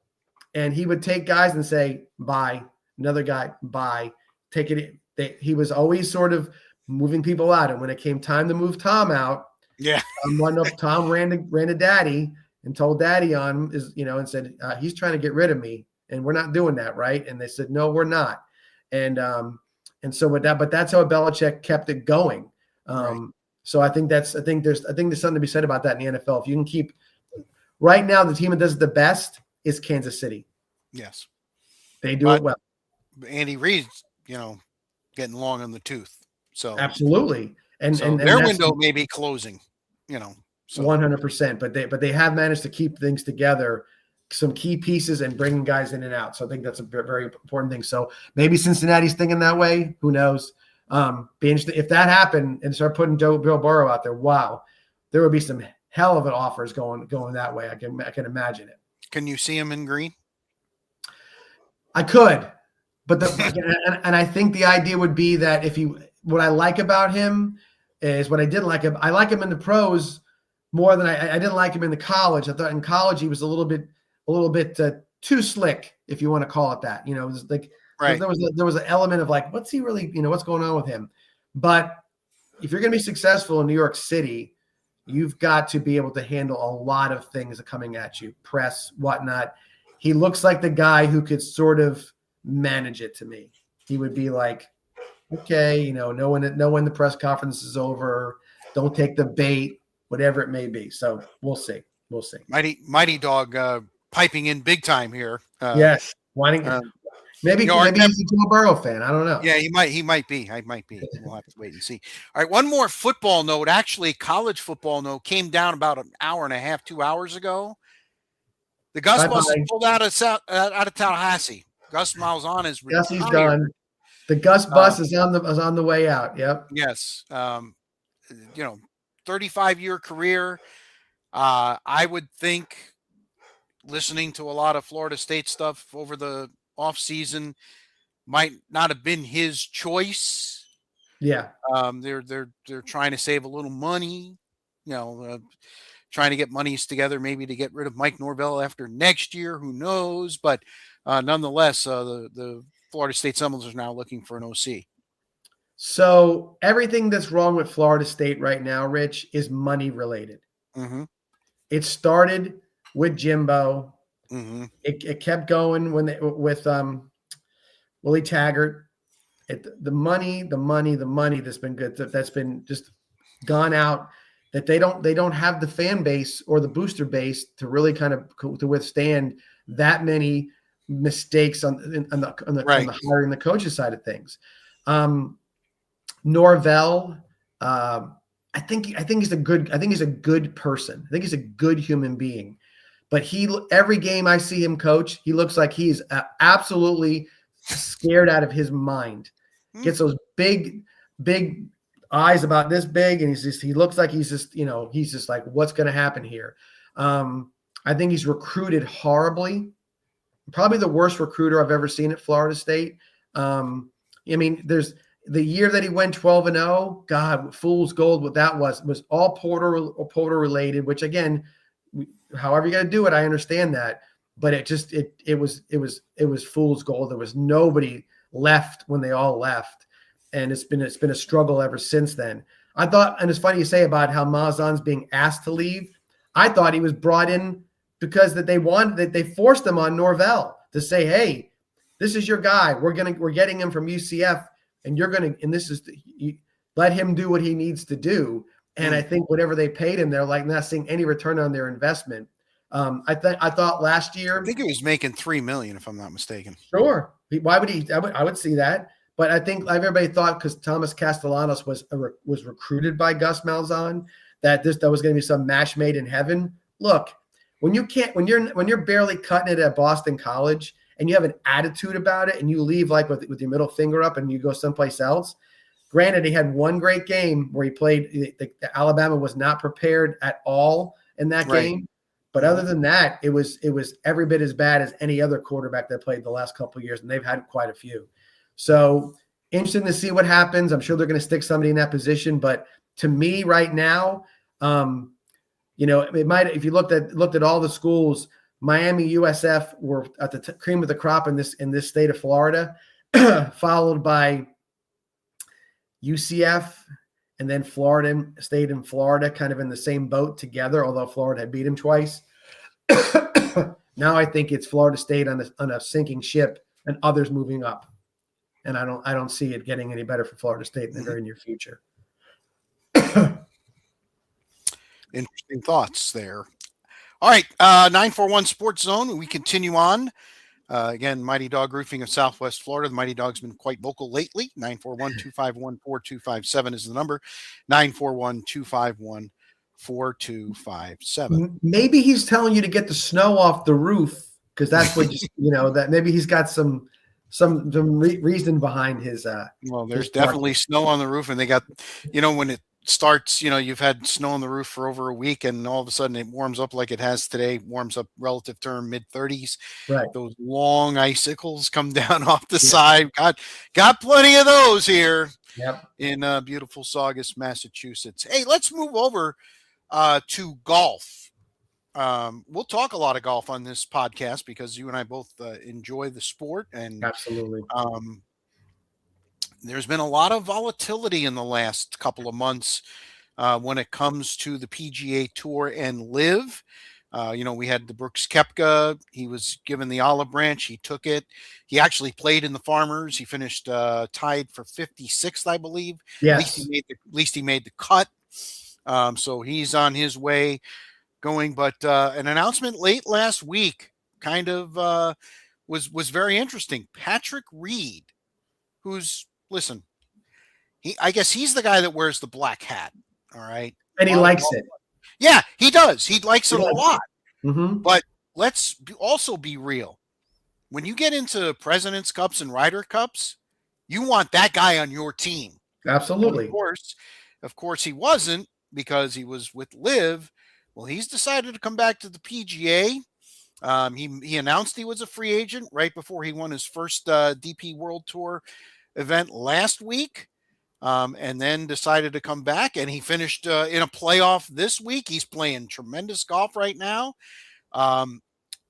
And he would take guys and say, bye. Another guy, bye. Take it. He was always sort of moving people out. And when it came time to move Tom out, Tom ran to Daddy and told Daddy on and said, he's trying to get rid of me, and we're not doing that, right? And they said, no, we're not. And so with that, but that's how Belichick kept it going. Right. So I think there's something to be said about that in the NFL. If you can keep right now, the team that does it the best is Kansas City. Yes, they do it well. Andy Reid's, getting long on the tooth. So absolutely, and their window may be closing. 100%. But they have managed to keep things together, some key pieces, and bringing guys in and out. So I think that's a very important thing. So maybe Cincinnati's thinking that way. Who knows? Be interesting if that happened and start putting Bill Burrow out there. Wow, there would be some hell of an offers going that way. I can imagine it. Can you see him in green? I could, but and I think the idea would be that what I like about him is what I didn't like him. I like him in the pros more than I didn't like him in the college. I thought in college he was a little bit too slick, if you want to call it that. It was like right. There was an element of like, what's he really, what's going on with him? But if you're going to be successful in New York City, you've got to be able to handle a lot of things coming at you, press, whatnot. He looks like the guy who could sort of manage it to me. He would be like, okay, know when the press conference is over, don't take the bait, whatever it may be. So we'll see. Mighty Dog piping in big time here. Yes, maybe he's a Joe Burrow fan. I don't know. Yeah, he might be. We'll have to wait and see. All right, one more football note. Actually, college football note came down about an hour and a half, 2 hours ago. The Gus Bus pulled out of Tallahassee. Gus Malzahn is retired. Yes, he's done. The Gus Bus is on the way out. Yep. Yes. 35-year career. I would think, listening to a lot of Florida State stuff over the off season, might not have been his choice. Yeah. They're trying to save a little money. trying to get monies together, maybe to get rid of Mike Norvell after next year. Who knows? But nonetheless, the Florida State Seminoles are now looking for an OC. So everything that's wrong with Florida State right now, Rich, is money related. Mm-hmm. It started with Jimbo. Mm-hmm. It kept going with Willie Taggart. The money that's been good, that's been just gone out. That they don't have the fan base or the booster base to really kind of to withstand that many mistakes on the hiring, the coaches side of things. Norvell, I think he's a good person. I think he's a good human being. But every game I see him coach, he looks like he's absolutely scared out of his mind. Gets those big eyes about this big, and he looks like he's just like, what's going to happen here? I think he's recruited horribly. Probably the worst recruiter I've ever seen at Florida State. I mean, there's the year that he went 12-0. God, fool's gold. What that was all Porter related. Which again, however you got to do it, I understand that. But it was fool's gold. There was nobody left when they all left, and it's been a struggle ever since then. I thought, and it's funny you say about how Malzahn's being asked to leave. I thought he was brought in because they forced him on Norvell to say, hey, this is your guy. We're getting him from UCF, and let him do what he needs to do. And I think whatever they paid him, they're like not seeing any return on their investment. I thought last year, I think he was making $3 million, if I'm not mistaken. Sure. Why would he? I would see that. But I think everybody thought, because Thomas Castellanos was recruited by Gus Malzahn, that was going to be some match made in heaven. Look, when you're barely cutting it at Boston College and you have an attitude about it and you leave like with your middle finger up and you go someplace else. Granted, he had one great game where he played. The Alabama was not prepared at all in that game. But other than that, it was every bit as bad as any other quarterback that played the last couple of years, and they've had quite a few. So interesting to see what happens. I'm sure they're going to stick somebody in that position, but to me right now, it might, if you looked at all the schools, Miami, USF were at the cream of the crop in this state of Florida, followed by UCF. And then Florida State and Florida kind of in the same boat together, although Florida had beat him twice. Now I think it's Florida State on a sinking ship and others moving up. And I don't see it getting any better for Florida State in the very near future. Interesting thoughts there. All right, 941 Sports Zone. We continue on. Again, Mighty Dog Roofing of Southwest Florida. The Mighty Dog's been quite vocal lately. 941-251-4257 is the number. 941-251-4257. Maybe he's telling you to get the snow off the roof, because that's what that maybe he's got some reason behind his. Well, there's definitely snow on the roof, and they got, when it starts, you've had snow on the roof for over a week, and all of a sudden it warms up like it has today, warms up relative term mid-30s. Right. Those long icicles come down off the side. Got plenty of those here. Yep. In beautiful Saugus, Massachusetts. Hey, let's move over to golf. We'll talk a lot of golf on this podcast because you and I both enjoy the sport, and absolutely. There's been a lot of volatility in the last couple of months when it comes to the PGA Tour and LIV. We had the Brooks Koepka. He was given the olive branch. He took it. He actually played in the Farmers. He finished tied for 56th, I believe. Yes. At least he made the cut. So he's on his way going. But an announcement late last week kind of was very interesting. Patrick Reed, listen, I guess he's the guy that wears the black hat. All right. And he likes it. Yeah, he does. He likes it a lot. Mm-hmm. But let's also be real. When you get into President's Cups and Ryder Cups, you want that guy on your team. Absolutely. Of course, he wasn't, because he was with LIV. Well, he's decided to come back to the PGA. He announced he was a free agent right before he won his first DP World Tour event last week. and then decided to come back. And he finished in a playoff this week. He's playing tremendous golf right now. Um,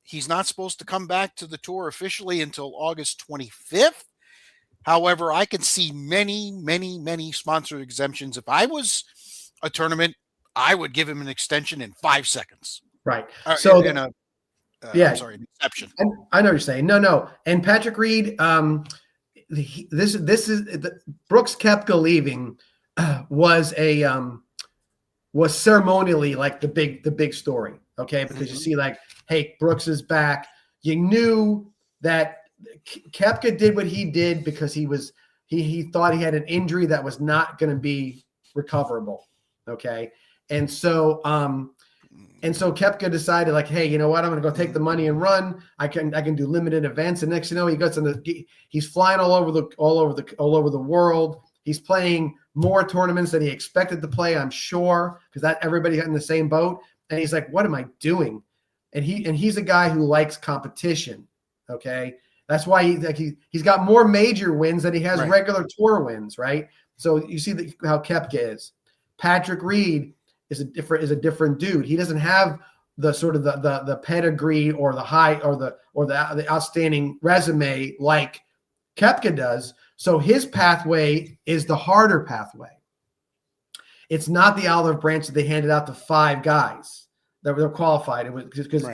he's not supposed to come back to the tour officially until August 25th. However, I can see many, many, many sponsor exemptions. If I was a tournament, I would give him an extension in 5 seconds. Right. So in a yeah, I'm sorry, an exception. I know what you're saying. No. And Patrick Reed, this is Brooks Koepka leaving was ceremonially like the big story. Okay, because you see like, hey, Brooks is back. You knew that Koepka did what he did because he thought he had an injury that was not going to be recoverable. Okay, and so Koepka decided, like, hey, you know what? I'm going to go take the money and run. I can do limited events. And next, you know, he's flying all over the world. He's playing more tournaments than he expected to play, I'm sure, because that everybody got in the same boat. And he's like, what am I doing? And he's a guy who likes competition. Okay, that's why he's got more major wins than he has regular tour wins, right? So you see how Koepka is. Patrick Reed is a different dude. He doesn't have the sort of the pedigree or the high or the outstanding resume like Koepka does. So his pathway is the harder pathway. It's not the olive branch that they handed out to 5 guys that were qualified. It was because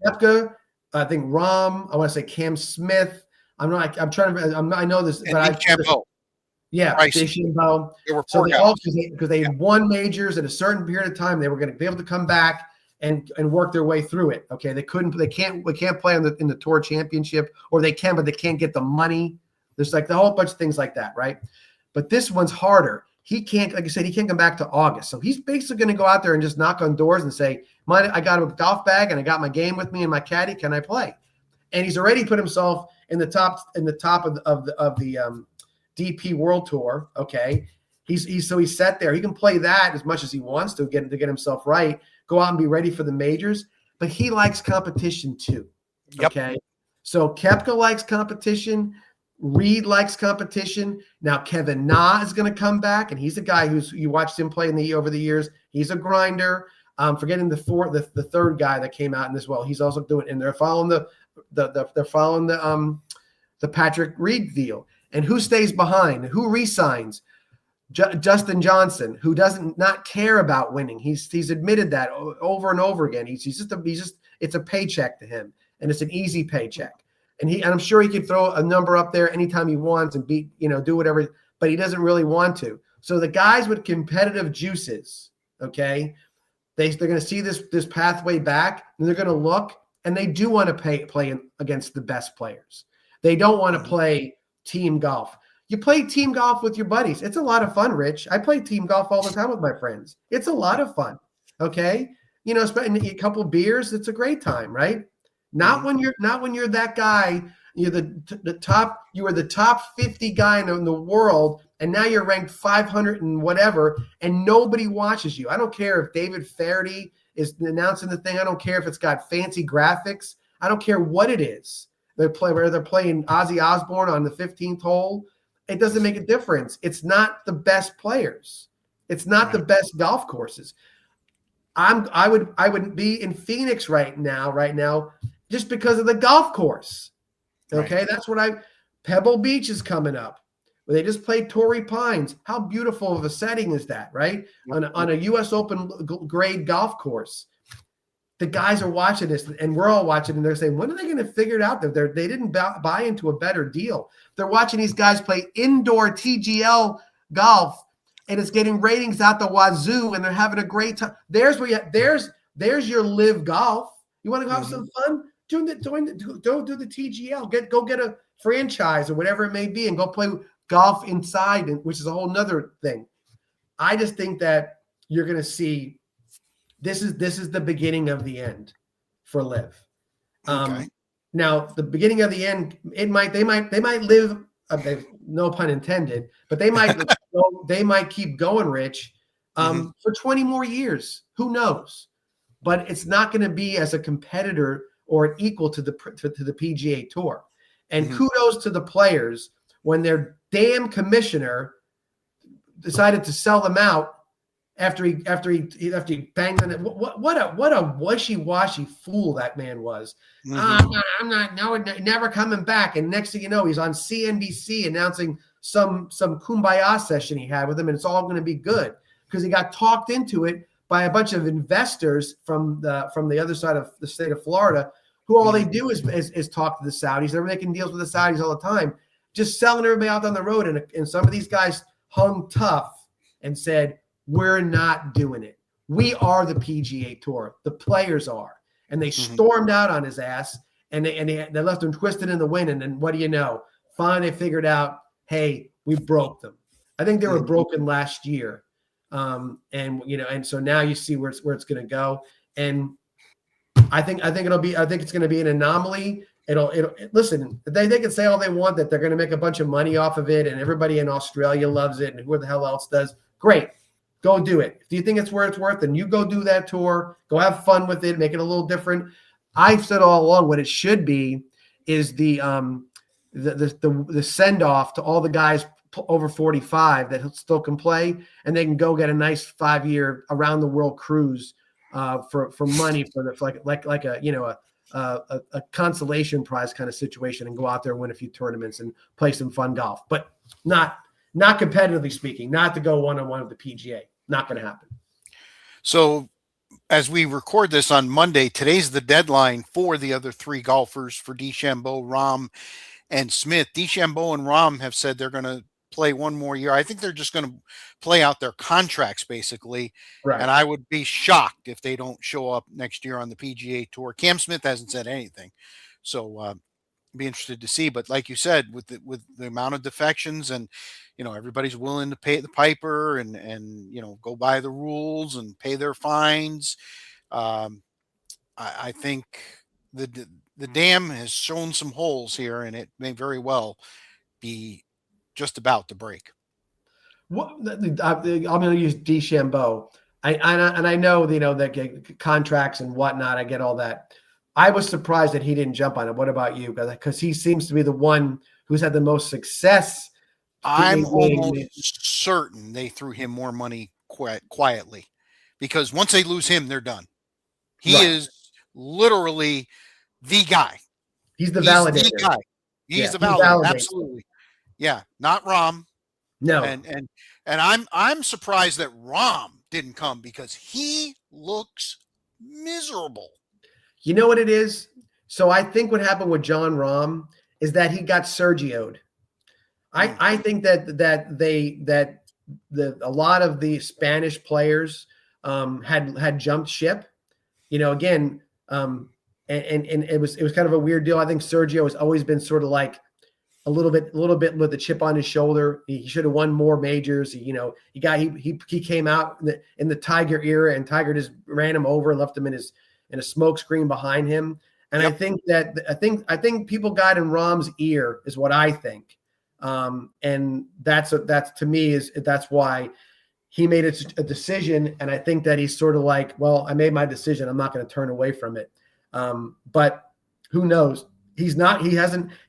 Koepka, I think Rahm, I want to say Cam Smith. I know this, but yeah, DeChambeau. So they all, because they had won majors at a certain period of time, they were going to be able to come back and work their way through it. Okay, they can't play in the tour championship, or they can, but they can't get the money. There's like the whole bunch of things like that, right? But this one's harder. He can't, like I said, he can't come back to August. So he's basically going to go out there and just knock on doors and say, I got a golf bag and I got my game with me and my caddy. Can I play? And he's already put himself in the top of the DP World Tour. Okay, he's set there. He can play that as much as he wants to get himself right. Go out and be ready for the majors. But he likes competition too. Okay, so Koepka likes competition. Reed likes competition. Now Kevin Na is going to come back, and he's a guy you watched him play over the years. He's a grinder. Forgetting the third guy that came out in this. Well, he's also doing, and they're following the Patrick Reed deal. And who stays behind? Who resigns? Justin Johnson, who doesn't not care about winning. He's admitted that over and over again. It's a paycheck to him, and it's an easy paycheck. And I'm sure he could throw a number up there anytime he wants and do whatever, but he doesn't really want to. So the guys with competitive juices, okay, they're going to see this pathway back, and they're going to look, and they do want to play against the best players. They don't want to play team golf. You play team golf with your buddies. It's a lot of fun, Rich. I play team golf all the time with my friends. It's a lot of fun. Okay. Spending a couple beers. It's a great time, right? Not when you're that guy, you're the top 50 guy in the world, and now you're ranked 500 and whatever, and nobody watches you. I don't care if David Feherty is announcing the thing. I don't care if it's got fancy graphics. I don't care what it is. They're playing Ozzy Osbourne on the 15th hole. It doesn't make a difference. It's not the best players. It's not the best golf courses. I would be in Phoenix right now, just because of the golf course. Okay, right. That's what Pebble Beach is coming up. Where they just played Torrey Pines. How beautiful of a setting is that, right? On a U.S. Open grade golf course. The guys are watching this, and we're all watching, and they're saying, when are they going to figure it out? They didn't buy into a better deal. They're watching these guys play indoor TGL golf, and it's getting ratings out the wazoo, and they're having a great time. There's your live golf. You want to have some fun? Go do the TGL. Go get a franchise or whatever it may be, and go play golf inside, which is a whole nother thing. I just think that you're going to see this is the beginning of the end for Liv. Okay. Now the beginning of the end, they might live. No pun intended, but they might keep going, Rich, for 20 more years. Who knows? But it's not going to be as a competitor or an equal to the PGA Tour. And kudos to the players when their damn commissioner decided to sell them out after he banged on it. What a wishy-washy fool that man was. I'm not never coming back. And next thing you know, he's on CNBC announcing some kumbaya session he had with him, and it's all going to be good because he got talked into it by a bunch of investors from the other side of the state of Florida, who all they do is talk to the Saudis. They're making deals with the Saudis all the time, just selling everybody out on the road. And some of these guys hung tough and said, we're not doing it. We are the PGA Tour. The players are. And they stormed out on his ass, and they left him twisted in the wind. And then what do you know? Finally, they figured out, hey, we broke them. I think they were broken last year. And so now you see where it's going to go. And I think it's going to be an anomaly. Listen, they can say all they want that they're going to make a bunch of money off of it, and everybody in Australia loves it, and who the hell else does? Great. Go do it. If you think it's where it's worth, then you go do that tour. Go have fun with it. Make it a little different. I've said all along what it should be is the send off to all the guys over 45 that still can play, and they can go get a nice 5-year around the world cruise for money for like a consolation prize kind of situation, and go out there and win a few tournaments and play some fun golf, but not competitively speaking, not to go one-on-one with the PGA. Not going to happen. So as we record this on Monday, today's the deadline for the other 3 golfers, for DeChambeau, Rahm, and Smith. DeChambeau and Rahm have said they're going to play one more year. I think they're just going to play out their contracts, basically. Right. And I would be shocked if they don't show up next year on the PGA Tour. Cam Smith hasn't said anything. So be interested to see. But like you said, with the amount of defections, and everybody's willing to pay the piper and go by the rules and pay their fines. I think the dam has shown some holes here, and it may very well be just about to break. I'm going to use DeChambeau. I know that contracts and whatnot. I get all that. I was surprised that he didn't jump on it. What about you? Because he seems to be the one who's had the most success. I'm almost certain they threw him more money quietly, because once they lose him, they're done. He is literally the guy. He's the validator. The guy. He's the validator. Absolutely. Yeah. Not Rahm. No. And I'm surprised that Rahm didn't come, because he looks miserable. You know what it is? So I think what happened with Jon Rahm is that he got Sergio'd. I think that a lot of the Spanish players had jumped ship. Again, and it was kind of a weird deal. I think Sergio has always been sort of like a little bit with the chip on his shoulder. He should have won more majors. He came out in the Tiger era, and Tiger just ran him over and left him in a smoke screen behind him. And I think people got in Rahm's ear is what I think. And that's to me that's why he made a decision. And I think that he's sort of like, well, I made my decision. I'm not going to turn away from it. But who knows? He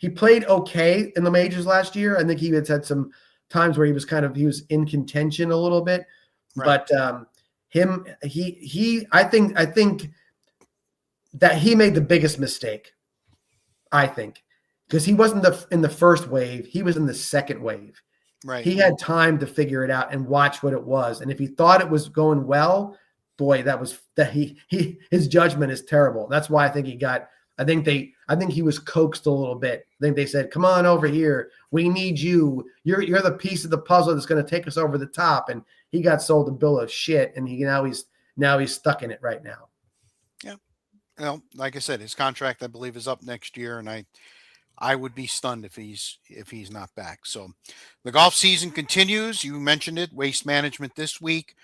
played okay in the majors last year. I think he had some times where he was in contention a little bit, right. But I think that he made the biggest mistake, I think, because he wasn't in the first wave. He was in the second wave. Right. He had time to figure it out and watch what it was. And if he thought it was going well, boy, his judgment is terrible. That's why I think I think he was coaxed a little bit. I think they said, "Come on over here. We need you. You're the piece of the puzzle that's going to take us over the top." And he got sold a bill of shit, and now he's stuck in it right now. Yeah. Well, like I said, his contract, I believe, is up next year, and I would be stunned if he's not back. So the golf season continues. You mentioned it, Waste Management this week.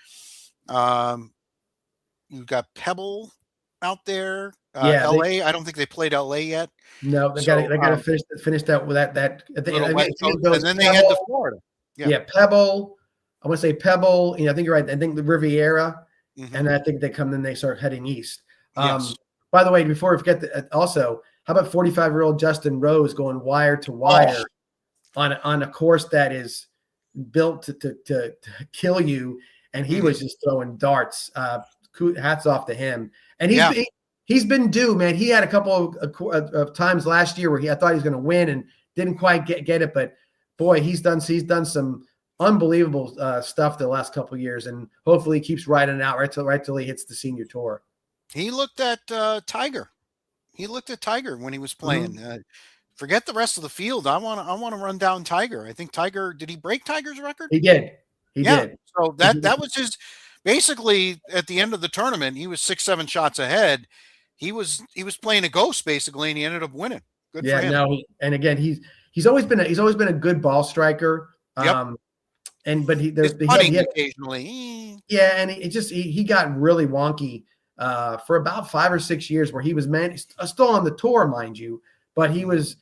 You've got Pebble out there. LA. I don't think they played LA yet. No, they got to finish that with that. And then they head to Florida. Yeah, Pebble. I want to say Pebble. I think you're right. I think the Riviera, and I think they start heading east. Yes. By the way, before we forget, also, how about 45-year-old Justin Rose going wire to wire on a course that is built to kill you, and he was just throwing darts. Hats off to him. And he's been due, man. He had a couple of times last year where I thought he was going to win and didn't quite get it, but boy, he's done some unbelievable stuff the last couple of years, and hopefully he keeps riding it out right till he hits the senior tour. He looked at Tiger. He looked at Tiger when he was playing. Forget the rest of the field. I want to run down Tiger. I think Tiger, did he break Tiger's record? He did. He did. So that was his. Basically, at the end of the tournament, he was 6-7 shots ahead. He was playing a ghost basically, and he ended up winning. Good for him. No, and again, he's always been a good ball striker. Yep. But he occasionally. Yeah, and he got really wonky for about 5 or 6 years, where he was still on the tour, mind you, but he was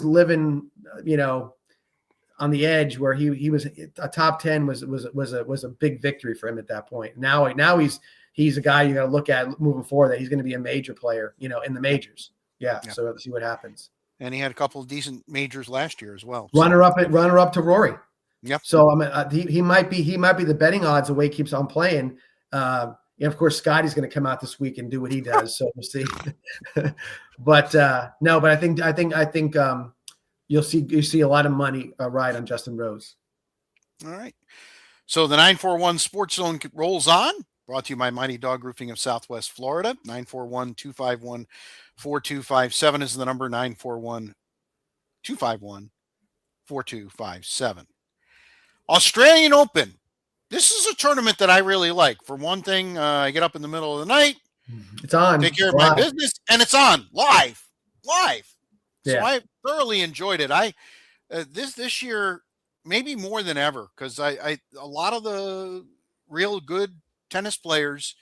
living, on the edge, where he was a top 10 was a big victory for him at that point. Now he's a guy you got to look at moving forward, that he's going to be a major player, in the majors. Yeah. So let's see what happens. And he had a couple of decent majors last year as well. Runner up to Rory. Yep. So he might be the betting odds the way he keeps on playing. Of course, Scotty's going to come out this week and do what he does. So we'll see. But I think you see a lot of money ride on Justin Rose. All right. So the 941 Sports Zone rolls on. Brought to you by Mighty Dog Roofing of Southwest Florida. 941-251-4257 is the number. 941-251-4257. Australian Open. This is a tournament that I really like. For one thing, I get up in the middle of the night. It's on. Take care of my business, and it's on live. So Yeah. I thoroughly enjoyed it. This year, maybe more than ever, because a lot of the real good tennis players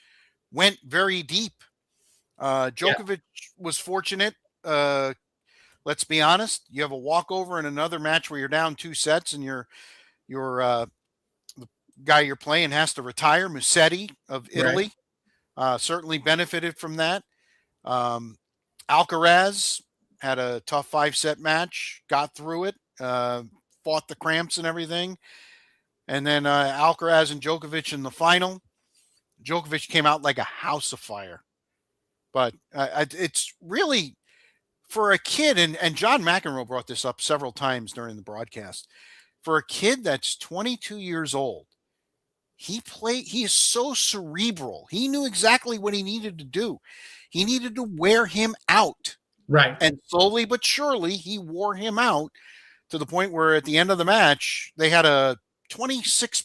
went very deep. Djokovic was fortunate. Let's be honest. You have a walkover in another match where you're down 2 sets, and the guy you're playing has to retire. Musetti of Italy certainly benefited from that. Alcaraz had a tough 5-set match, got through it, fought the cramps and everything. And then Alcaraz and Djokovic in the final. Djokovic came out like a house of fire. But it's really, for a kid, and John McEnroe brought this up several times during the broadcast, for a kid that's 22 years old, he is so cerebral. He knew exactly what he needed to do. He needed to wear him out. Right. And slowly but surely, he wore him out to the point where at the end of the match, they had a 26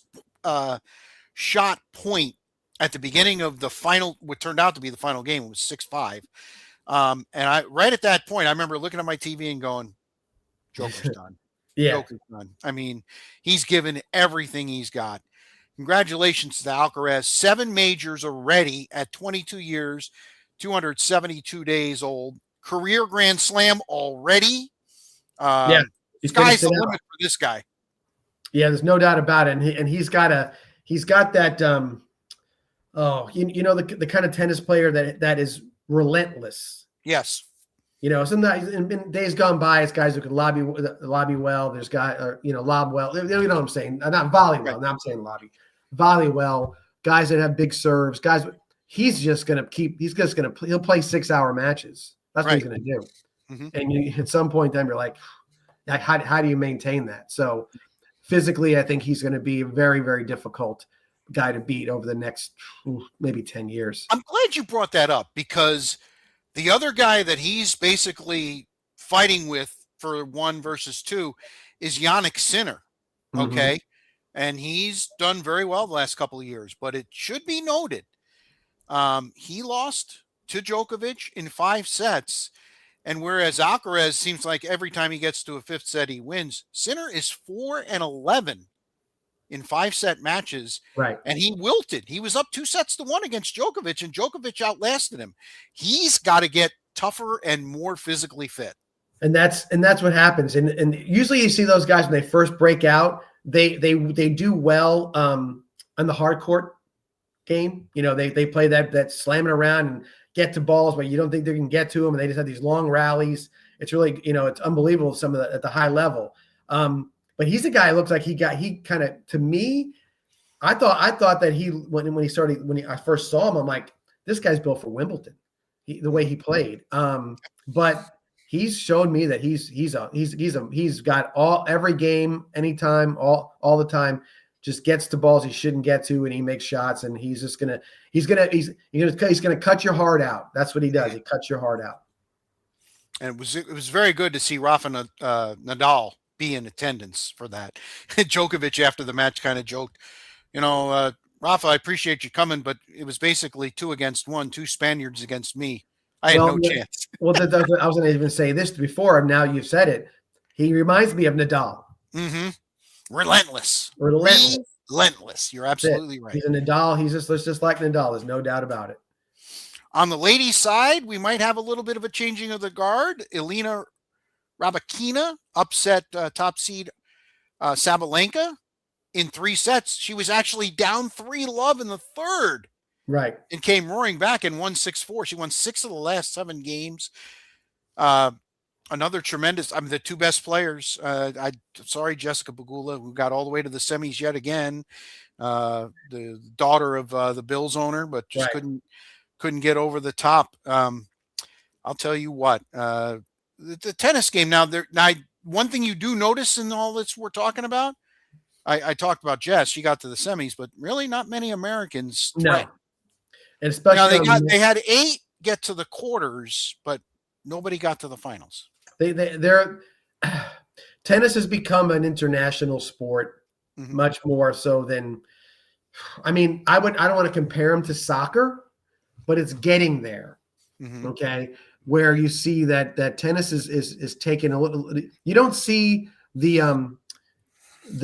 shot point at the beginning of the final, what turned out to be the final game. It was 6-5. And right at that point, I remember looking at my TV and going, Joker's done. Yeah. Joker's done. I mean, he's given everything he's got. Congratulations to Alcaraz. 7 majors already at 22 years, 272 days old. Career Grand Slam already. Sky's the limit for this guy. Yeah, there's no doubt about it. And he's got that the kind of tennis player that is relentless. Yes. Sometimes in days gone by, it's guys who can lobby well. There's guys, lob well. You know what I'm saying? Not volley well. Not I'm saying lobby. Volley well. Guys that have big serves. Guys, he'll play 6-hour matches. That's what he's going to do. Mm-hmm. And at some point in time, you're like, how do you maintain that? So physically, I think he's going to be a very, very difficult guy to beat over the next maybe 10 years. I'm glad you brought that up, because the other guy that he's basically fighting with for 1 versus 2 is Jannik Sinner. Okay. Mm-hmm. And he's done very well the last couple of years, but it should be noted. He lost to Djokovic in 5 sets. And whereas Alcaraz seems like every time he gets to a 5th set, he wins, Sinner is 4-11 in 5-set matches. Right. And he wilted. He was up 2-1 against Djokovic, and Djokovic outlasted him. He's got to get tougher and more physically fit. And that's what happens. And usually you see those guys when they first break out, they do well on the hard court game. They play that slamming around and get to balls where you don't think they can get to them, and they just have these long rallies. It's really, it's unbelievable at the high level. but he's a guy who looks like he kind of, to me, I thought that when I first saw him, I'm like, this guy's built for Wimbledon, the way he played. But he's shown me that he's got every game, anytime, all the time, just gets to balls he shouldn't get to, and he makes shots, and he's gonna cut your heart out. That's what he does. He cuts your heart out. And it was very good to see Rafa Nadal be in attendance for that. Djokovic after the match kind of joked, Rafa, I appreciate you coming, but it was basically 2 against 1, 2 Spaniards against me. I had no chance. Well, I was going to even say this before, and now you've said it. He reminds me of Nadal. Mm-hmm. Relentless. You're absolutely right. He's a Nadal. He's just like Nadal. There's no doubt about it. On the ladies' side, we might have a little bit of a changing of the guard. Elena Rybakina upset top seed Sabalenka in 3 sets. She was actually down 3-love in the third. Right. And came roaring back and won 6-4. She won 6 of the last 7 games. Another tremendous, the 2 best players. Sorry, Jessica Pegula, who got all the way to the semis yet again. The daughter of the Bills owner, but just couldn't get over the top. I'll tell you what, the tennis game now, one thing you do notice in all this we're talking about, I talked about Jess, she got to the semis, but really not many Americans. No. And especially they had 8 get to the quarters, but nobody got to the finals. Tennis has become an international sport, much more so than, I don't want to compare them to soccer, but it's getting there. Mm-hmm. Okay. Where you see that tennis is taking a little, you don't see the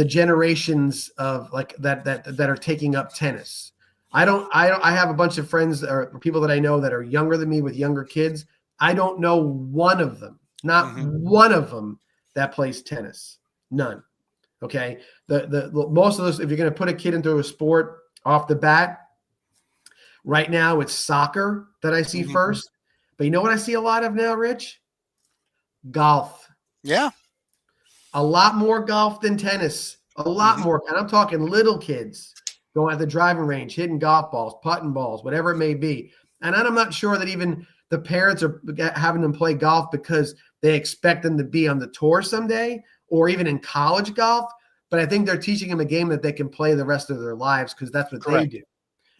generations of like that are taking up tennis. I have a bunch of friends or people that I know that are younger than me with younger kids. I don't know one of them, not one of them that plays tennis. None. Okay. The most of those, if you're going to put a kid into a sport off the bat, right now it's soccer that I see first. But you know what I see a lot of now, Rich? Golf. Yeah. A lot more golf than tennis. A lot more. And I'm talking little kids going at the driving range, hitting golf balls, putting balls, whatever it may be. And I'm not sure that even the parents are having them play golf because they expect them to be on the tour someday or even in college golf. But I think they're teaching them a game that they can play the rest of their lives because that's what they do.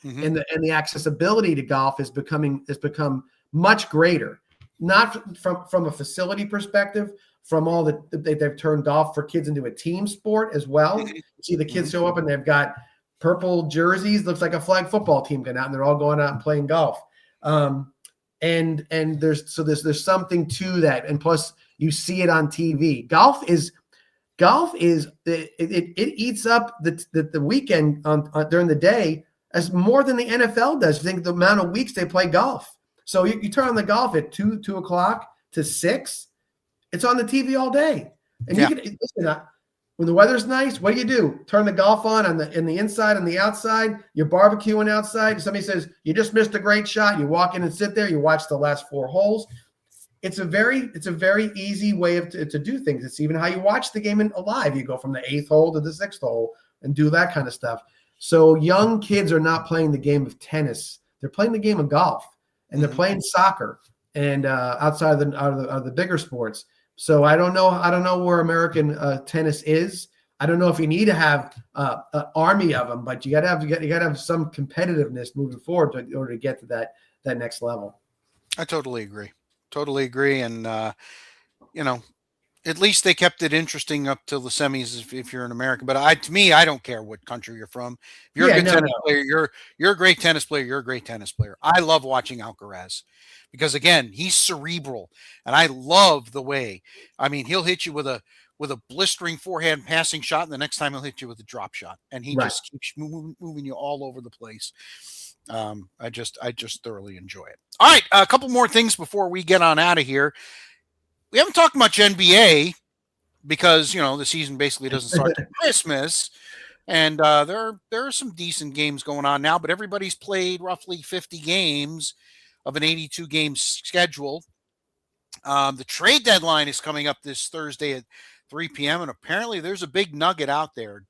Mm-hmm. And the accessibility to golf has become much greater, not from a facility perspective, from all that they've turned golf for kids into a team sport as well. You see the kids show up and they've got purple jerseys, looks like a flag football team going out, and they're all going out and playing golf. And there's something to that. And plus you see it on TV. Golf is it eats up the weekend during the day as more than the NFL does. Think the amount of weeks they play golf. So you turn on the golf at 2 o'clock to 6. It's on the TV all day. And you can listen. When the weather's nice, what do? Turn the golf on in the inside and the outside. You're barbecuing outside. Somebody says you just missed a great shot. You walk in and sit there. You watch the last 4 holes. It's a very easy way to do things. It's even how you watch the game live. You go from the 8th hole to the 6th hole and do that kind of stuff. So young kids are not playing the game of tennis. They're playing the game of golf, and they're playing soccer and outside of the bigger sports. So I don't know where American tennis is. I don't know if you need to have an army of them, but you got to have some competitiveness moving forward in order to get to that next level. I totally agree. And at least they kept it interesting up till the semis if you're an American. But to me, I don't care what country you're from. If you're a good tennis player, you're a great tennis player. You're a great tennis player. I love watching Alcaraz because, again, he's cerebral, and I love the way. He'll hit you with a blistering forehand passing shot, and the next time he'll hit you with a drop shot, and he just keeps moving you all over the place. I just thoroughly enjoy it. All right, a couple more things before we get on out of here. We haven't talked much NBA because the season basically doesn't start till Christmas, and there are some decent games going on now. But everybody's played roughly 50 games of an 82 game schedule. The trade deadline is coming up this Thursday at 3 p.m. and apparently there's a big nugget out there.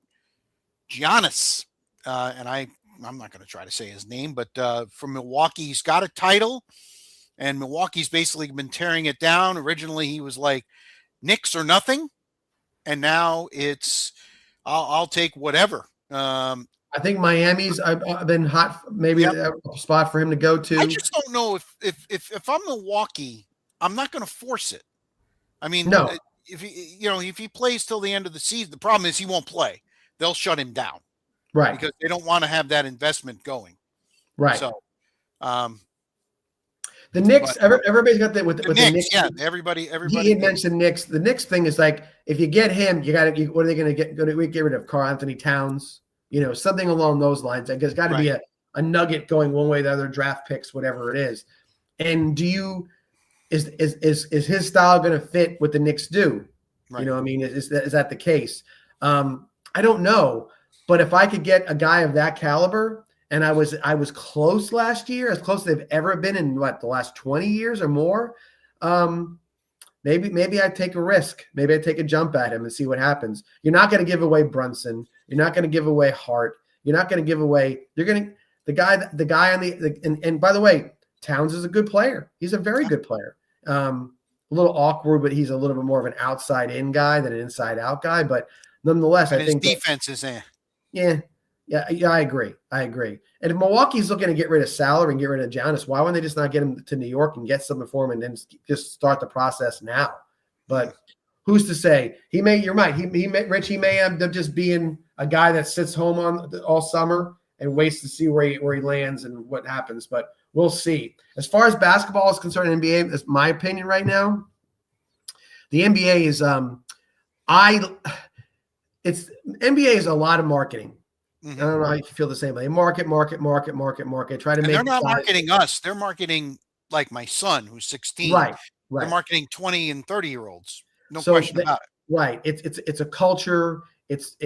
Giannis, and I'm not going to try to say his name, but from Milwaukee, he's got a title, and Milwaukee's basically been tearing it down. Originally, he was like Knicks or nothing, and now it's I'll take whatever. I think Miami's been hot, maybe a spot for him to go to. I just don't know if I'm Milwaukee, I'm not going to force it. I mean, no. If he plays till the end of the season, the problem is he won't play. They'll shut him down, right? Because they don't want to have that investment going, right? So, the Knicks, everybody's got that with the Knicks. Yeah, everybody. He had mentioned Knicks. The Knicks thing is like, if you get him, you got to. What are they going to get? Going to get rid of Karl Anthony Towns? Something along those lines. I guess got to be a nugget going one way or the other. Draft picks, whatever it is. And is his style going to fit what the Knicks do? Right. I mean, is that the case? I don't know, but if I could get a guy of that caliber, and I was close last year, as close as they've ever been in the last 20 years or more, maybe I'd take a risk. Maybe I'd take a jump at him and see what happens. You're not going to give away Brunson. You're not going to give away Hart. You're not going to give away. You're going to the guy on the and by the way, Towns is a good player. He's a very good player. A little awkward, but he's a little bit more of an outside in guy than an inside out guy. But nonetheless, I think his defense is Yeah, I agree. And if Milwaukee's looking to get rid of salary and get rid of Giannis, why wouldn't they just not get him to New York and get something for him and then just start the process now? But who's to say? You're right. He may end up just being a guy that sits home all summer and waits to see where he lands and what happens. But we'll see. As far as basketball is concerned, NBA, that's my opinion right now. The NBA is NBA is a lot of marketing. Mm-hmm. I don't know how you feel the same way. Market. Try to make. They're not marketing us. They're marketing like my son, who's 16. Right. They're marketing 20 and 30-year-olds. No question about it. Right. It's a culture. It's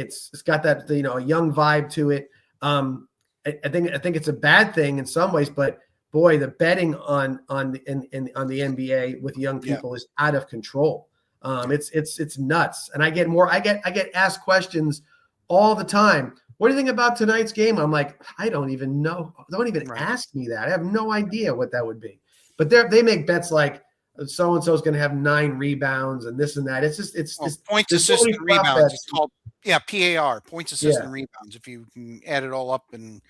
got that a young vibe to it. I think it's a bad thing in some ways, but boy, the betting on the NBA with young people is out of control. It's nuts. And I get asked questions all the time. What do you think about tonight's game? I'm like, I don't even know. Don't even ask me that. I have no idea what that would be. But they make bets like so-and-so is going to have 9 rebounds and this and that. It's points, assists, and rebounds. It's called PAR, points, assists, and rebounds. If you can add it all up, and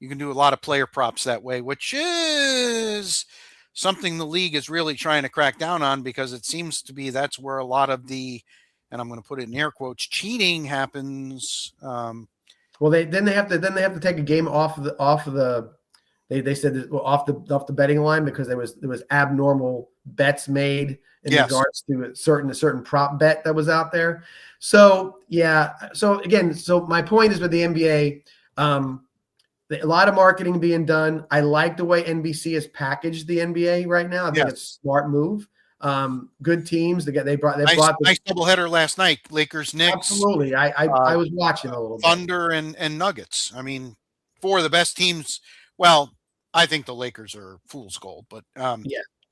you can do a lot of player props that way, which is something the league is really trying to crack down on, because it seems to be that's where a lot of the, and I'm going to put it in air quotes, cheating happens. Well, they have to take a game off of the. They said off the betting line because there was abnormal bets made in regards to a certain prop bet that was out there. So so my point is with the NBA, a lot of marketing being done. I like the way NBC has packaged the NBA right now. I think it's a smart move. Good teams. They brought nice doubleheader last night. Lakers, Knicks. Absolutely. I was watching a little bit. Thunder and Nuggets. I mean, 4 of the best teams. Well, I think the Lakers are fool's gold, but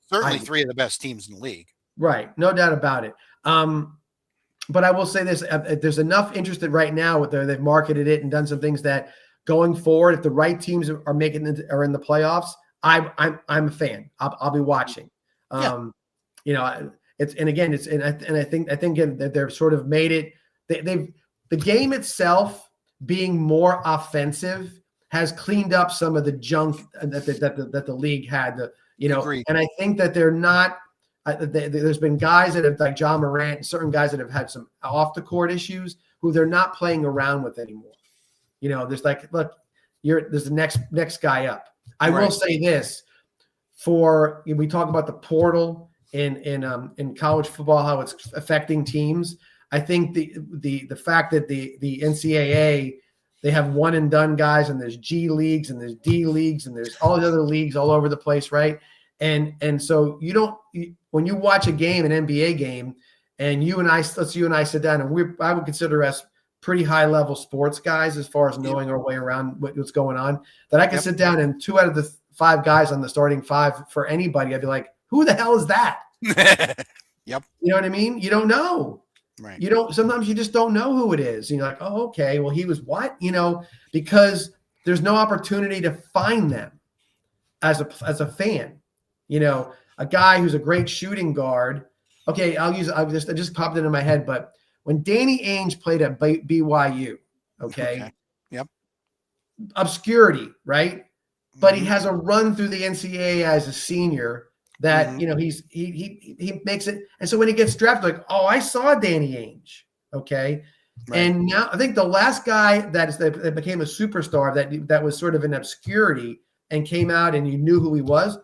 certainly 3 of the best teams in the league. Right. No doubt about it. But I will say this, there's enough interest right now they've marketed it and done some things that going forward, if the right teams are in the playoffs, I'm a fan. I'll be watching. I think that they've sort of made it. The game itself being more offensive has cleaned up some of the junk that the league had. Agreed. And I think that they're not. There's been guys that have, like John Morant, certain guys that have had some off the court issues who they're not playing around with anymore. There's like, look, there's the next guy up. I will say this: we talk about the portal in college football, how it's affecting teams. I think the fact that the NCAA, they have one and done guys, and there's G leagues and there's D leagues and there's all the other leagues all over the place, right? And so when you watch a game, an NBA game, and you and I sit down, and I would consider us pretty high level sports guys as far as knowing our way around what's going on, that I can sit down and 2 out of the 5 guys on the starting 5 for anybody, I'd be like, who the hell is that? Yep. You know what I mean? You don't know. Right. Sometimes you just don't know who it is. You're like, oh, okay, well, he was what? Because there's no opportunity to find them as a fan. A guy who's a great shooting guard. Okay, it just popped into my head, but when Danny Ainge played at BYU, okay. Yep. Obscurity, right? But he Mhm. has a run through the NCAA as a senior that he makes it. And so when he gets drafted, like, oh, I saw Danny Ainge, okay. Right. And now I think the last guy that became a superstar that was sort of in obscurity and came out and you knew who he was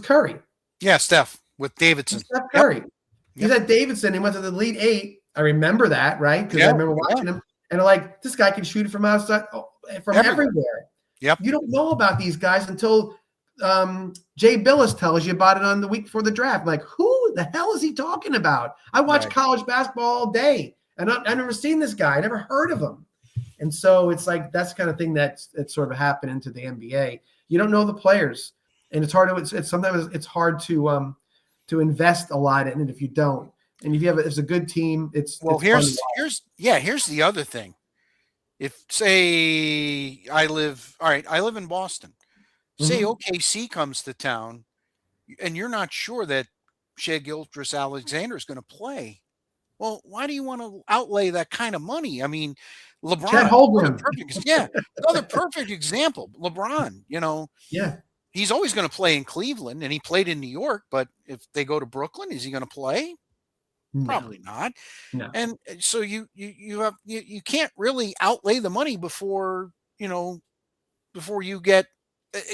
Curry. Yeah, Steph with Davidson. Steph Curry. Yep. He's at Davidson. He went to the Elite Eight. I remember that, right? Because I remember watching him. And like, this guy can shoot from outside, from everywhere. Yep. You don't know about these guys until Jay Billis tells you about it on the week before the draft. I'm like, who the hell is he talking about? I watch college basketball all day, and I've never seen this guy. I never heard of him. And so it's like that's the kind of thing that's sort of happened into the NBA. You don't know the players, and it's hard to. Sometimes it's hard to invest a lot in it if you don't. And if it's a good team, it's here's the other thing. If say I live in Boston, say OKC comes to town, and you're not sure that Shai Gilgeous-Alexander is going to play. Well, why do you want to outlay that kind of money? I mean, LeBron, another perfect example. LeBron, he's always going to play in Cleveland, and he played in New York. But if they go to Brooklyn, is he going to play? No. Probably not. No. And so you can't really outlay the money before you get.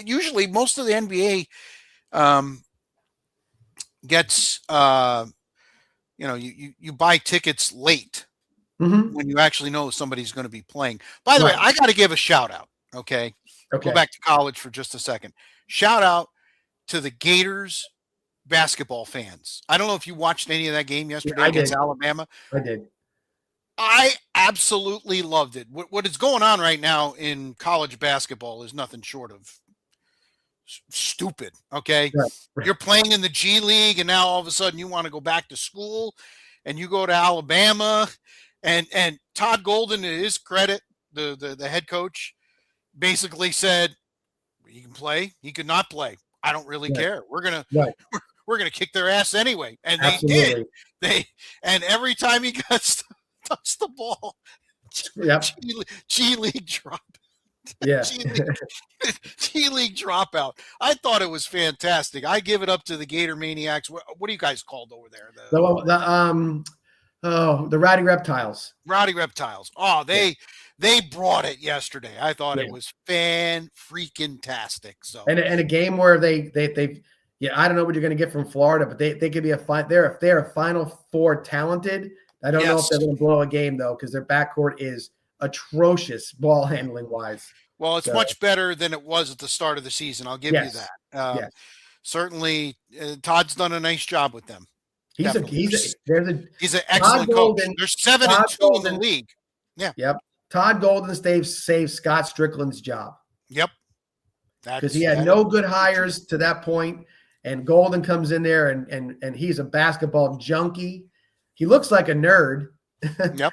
Usually, most of the NBA gets you buy tickets late when you actually know somebody's going to be playing. By the way, I got to give a shout out. Okay. Go back to college for just a second. Shout out to the Gators basketball fans. I don't know if you watched any of that game yesterday against Alabama. I did. I absolutely loved it. What is going on right now in college basketball is nothing short of stupid. Okay. Right. You're playing in the G League, and now all of a sudden you want to go back to school, and you go to Alabama, and Todd Golden, to his credit, the head coach, basically said, "He can play. He could not play. I don't really care. We're gonna kick their ass anyway." And they did. And every time he touched the ball, G League drop. Yeah. G League dropout. I thought it was fantastic. I give it up to the Gator Maniacs. What are you guys called over there? The Rowdy Reptiles. Rowdy Reptiles. Oh, they brought it yesterday. I thought it was fan-freaking-tastic. So and a game where they I don't know what you're going to get from Florida, but they could be they're a Final Four talented. I don't know if they're going to blow a game though, because their backcourt is atrocious ball handling wise. Well, it's much better than it was at the start of the season. I'll give you that. Certainly, Todd's done a nice job with them. He's an excellent coach. They're 7-2 in the league. Yeah. Yep. Todd Golden saved Scott Strickland's job. Yep. Because he had no good hires to that point, and Golden comes in there and he's a basketball junkie. He looks like a nerd. Yep.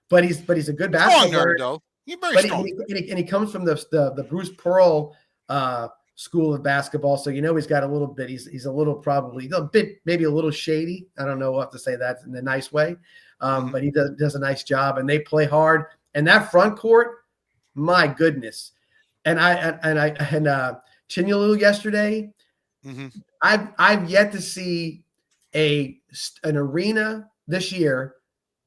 But he's a good basketball nerd though. He's very strong. And he comes from the Bruce Pearl school of basketball, so he's got a little bit. He's a little probably a bit maybe a little shady. I don't know what to say that in a nice way, but he does a nice job, and they play hard. And that front court, my goodness. And Chinyalu yesterday. I've yet to see an arena this year,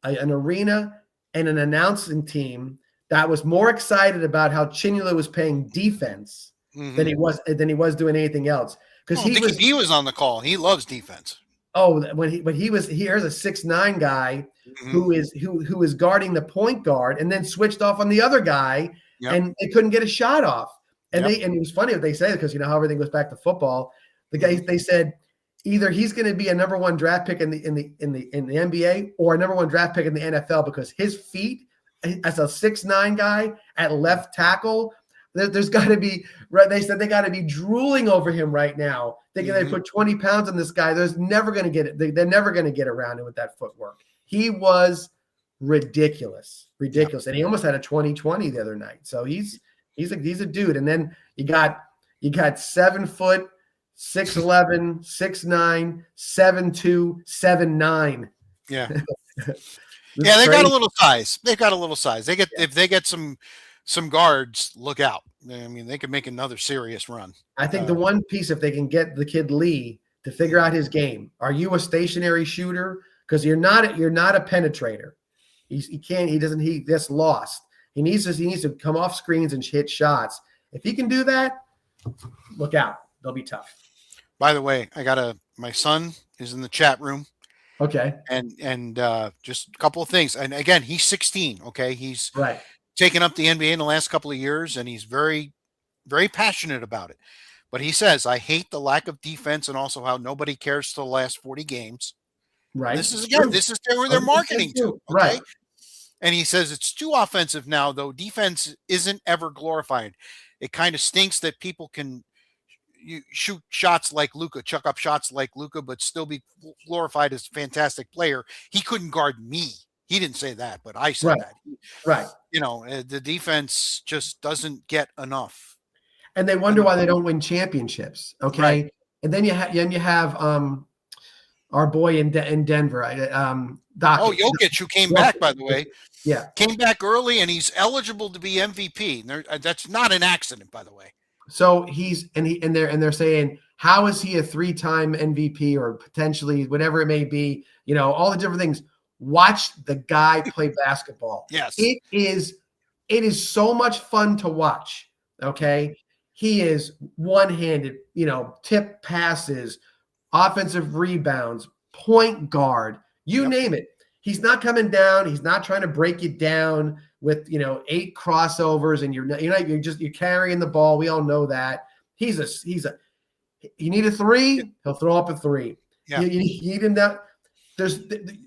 an arena and an announcing team that was more excited about how Chinyalu was playing defense than he was doing anything else. Because he was on the call. He loves defense. Oh, here's a 6'9" guy who is guarding the point guard, and then switched off on the other guy, and they couldn't get a shot off. And and it was funny what they say, because how everything goes back to football. The guy, they said either he's going to be a number one draft pick in the NBA or a number one draft pick in the NFL, because his feet as a 6'9" guy at left tackle, there's got to be right. They said they got to be drooling over him right now. Thinking they put 20 pounds on this guy. There's never going to get it. They're never going to get around it with that footwork. He was ridiculous. And he almost had a 20-20 the other night. So he's a dude. And then you got 7 foot, 6'11", 6'9", 7'2", 7'9". Yeah. This Yeah, is they got a crazy. little size. They've got a little size. They get if they get some guards, look out. I mean, they could make another serious run. I think the one piece, if they can get the kid Lee to figure out his game, are you a stationary shooter? Because you're not a penetrator. He gets lost. He needs to come off screens and hit shots. If he can do that, look out. They'll be tough. By the way, my son is in the chat room. Okay. And just a couple of things. And again, he's 16. Okay. He's Right. taken up the NBA in the last couple of years, and he's very, very passionate about it. But he says, I hate the lack of defense and also how nobody cares to the last 40 games. Right. This is where they're marketing to. Okay? Right. And he says it's too offensive now, though defense isn't ever glorified. It kind of stinks that people can shoot shots like Luka, chuck up shots like Luka, but still be glorified as a fantastic player. He couldn't guard me. He didn't say that, but I said that. Right. The defense just doesn't get enough. And they wonder why they don't win championships. Okay. Right. And then you have our boy in Denver, Doc. Oh, Jokic, who came back, by the way. Yeah. Came back early, and he's eligible to be MVP. And that's not an accident, by the way. So they're saying, how is he a 3-time MVP or potentially whatever it may be? All the different things. Watch the guy play basketball. Yes. It is so much fun to watch. Okay. He is one-handed, tip passes, offensive rebounds, point guard, you name it. He's not coming down. He's not trying to break you down with 8 crossovers, and you're carrying the ball. We all know that. You need a 3, he'll throw up a 3. Yeah. You need him down.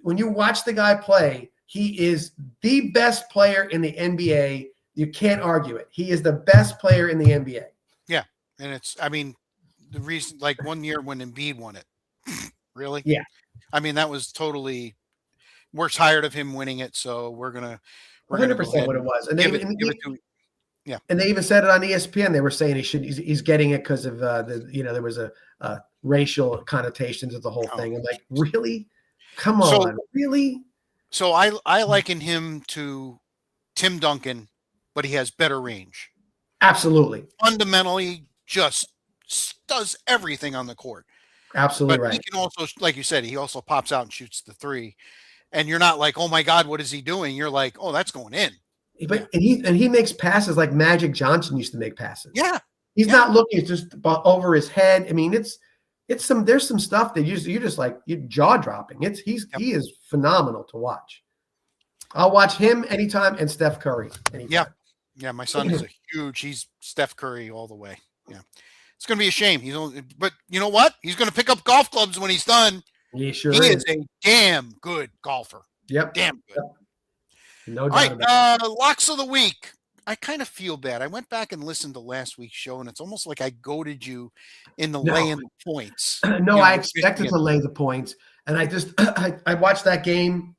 When you watch the guy play, he is the best player in the NBA. You can't argue it. He is the best player in the NBA. Yeah. And the reason, like one year when Embiid won it, really? Yeah. I mean, that was totally, we're tired of him winning it. So we're going to 100% what it was. And and they even said it on ESPN. They were saying he's getting it because of there was a racial connotation to the whole thing. I'm like, really? Come on, really? So I liken him to Tim Duncan, but he has better range. Absolutely. Fundamentally, just does everything on the court. Absolutely but right. He can also, like you said, he also pops out and shoots the 3. And you're not like, oh my God, what is he doing? You're like, oh, that's going in. But he makes passes like Magic Johnson used to make passes. Yeah. He's not looking, it's just over his head. I mean, there's some stuff that you're just like, you're jaw dropping. He is phenomenal to watch. I'll watch him anytime, and Steph Curry anytime. Yeah. My son is he's Steph Curry all the way. Yeah. It's going to be a shame. But you know what? He's going to pick up golf clubs when he's done. He sure is. He is a damn good golfer. Yep. Damn good. Yep. No doubt all right. about it. Locks of the week. I kind of feel bad. I went back and listened to last week's show, and it's almost like I goaded you in the laying the points. No, I expected to lay the points, and I watched that game.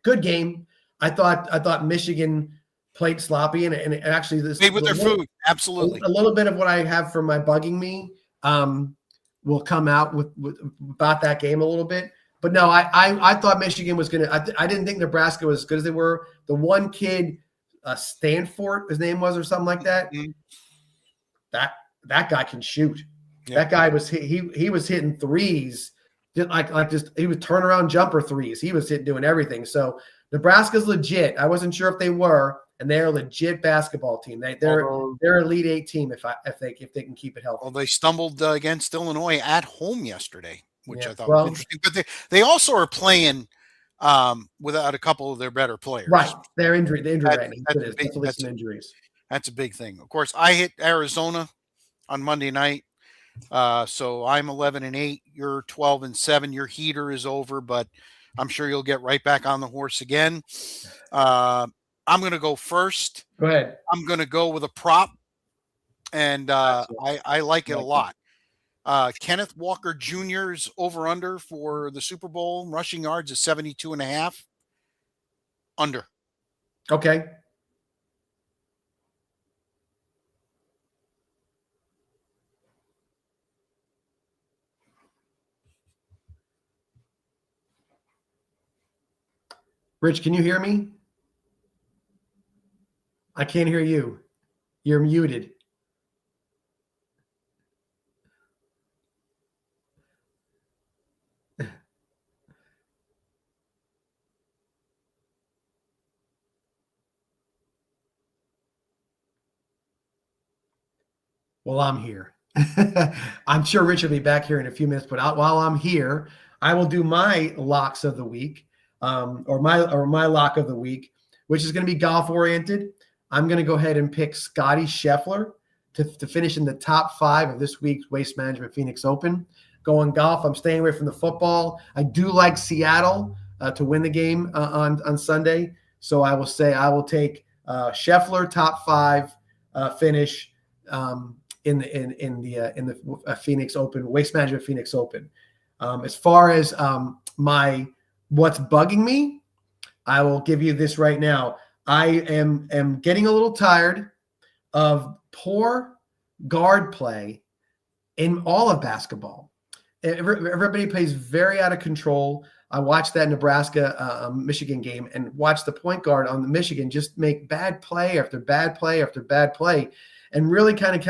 Good game. I thought Michigan played sloppy, and actually this made with their food. Absolutely. A little bit of what I have for my bugging me will come out with about that game a little bit. But no, I thought Michigan was going to. I didn't think Nebraska was as good as they were. The one kid. Stanford, his name was, or something like that. Mm-hmm. That guy can shoot. Yeah. That guy was he was hitting threes, just he was turnaround jumper threes. He was doing everything. So Nebraska's legit. I wasn't sure if they were, and they're a legit basketball team. They're an Elite 8 team if they can keep it healthy. Well, they stumbled against Illinois at home yesterday, which I thought was interesting. But they also are playing. Without a couple of their better players. Right. They're injured right now. That's some injuries. That's a big thing. Of course, I hit Arizona on Monday night. So I'm 11-8. You're 12-7. Your heater is over, but I'm sure you'll get right back on the horse again. I'm going to go first. Go ahead. I'm going to go with a prop and I like it a lot. Kenneth Walker Jr.'s over under for the Super Bowl rushing yards is 72.5. Under. Okay. Rich, can you hear me? I can't hear you. You're muted. Well, I'm here. I'm sure Rich will be back here in a few minutes, but while I'm here, I will do my locks of the week, or my lock of the week, which is going to be golf oriented. I'm going to go ahead and pick Scotty Scheffler to finish in the top 5 of this week's Waste Management Phoenix Open. Going golf, I'm staying away from the football. I do like Seattle to win the game on Sunday, so I will say I will take Scheffler top 5 finish. In the Phoenix Open, Waste Management Phoenix Open. As far as my what's bugging me, I will give you this right now. I am getting a little tired of poor guard play in all of basketball. Everybody plays very out of control. I watched that Nebraska Michigan game and watched the point guard on the Michigan just make bad play after bad play after bad play, and really kind of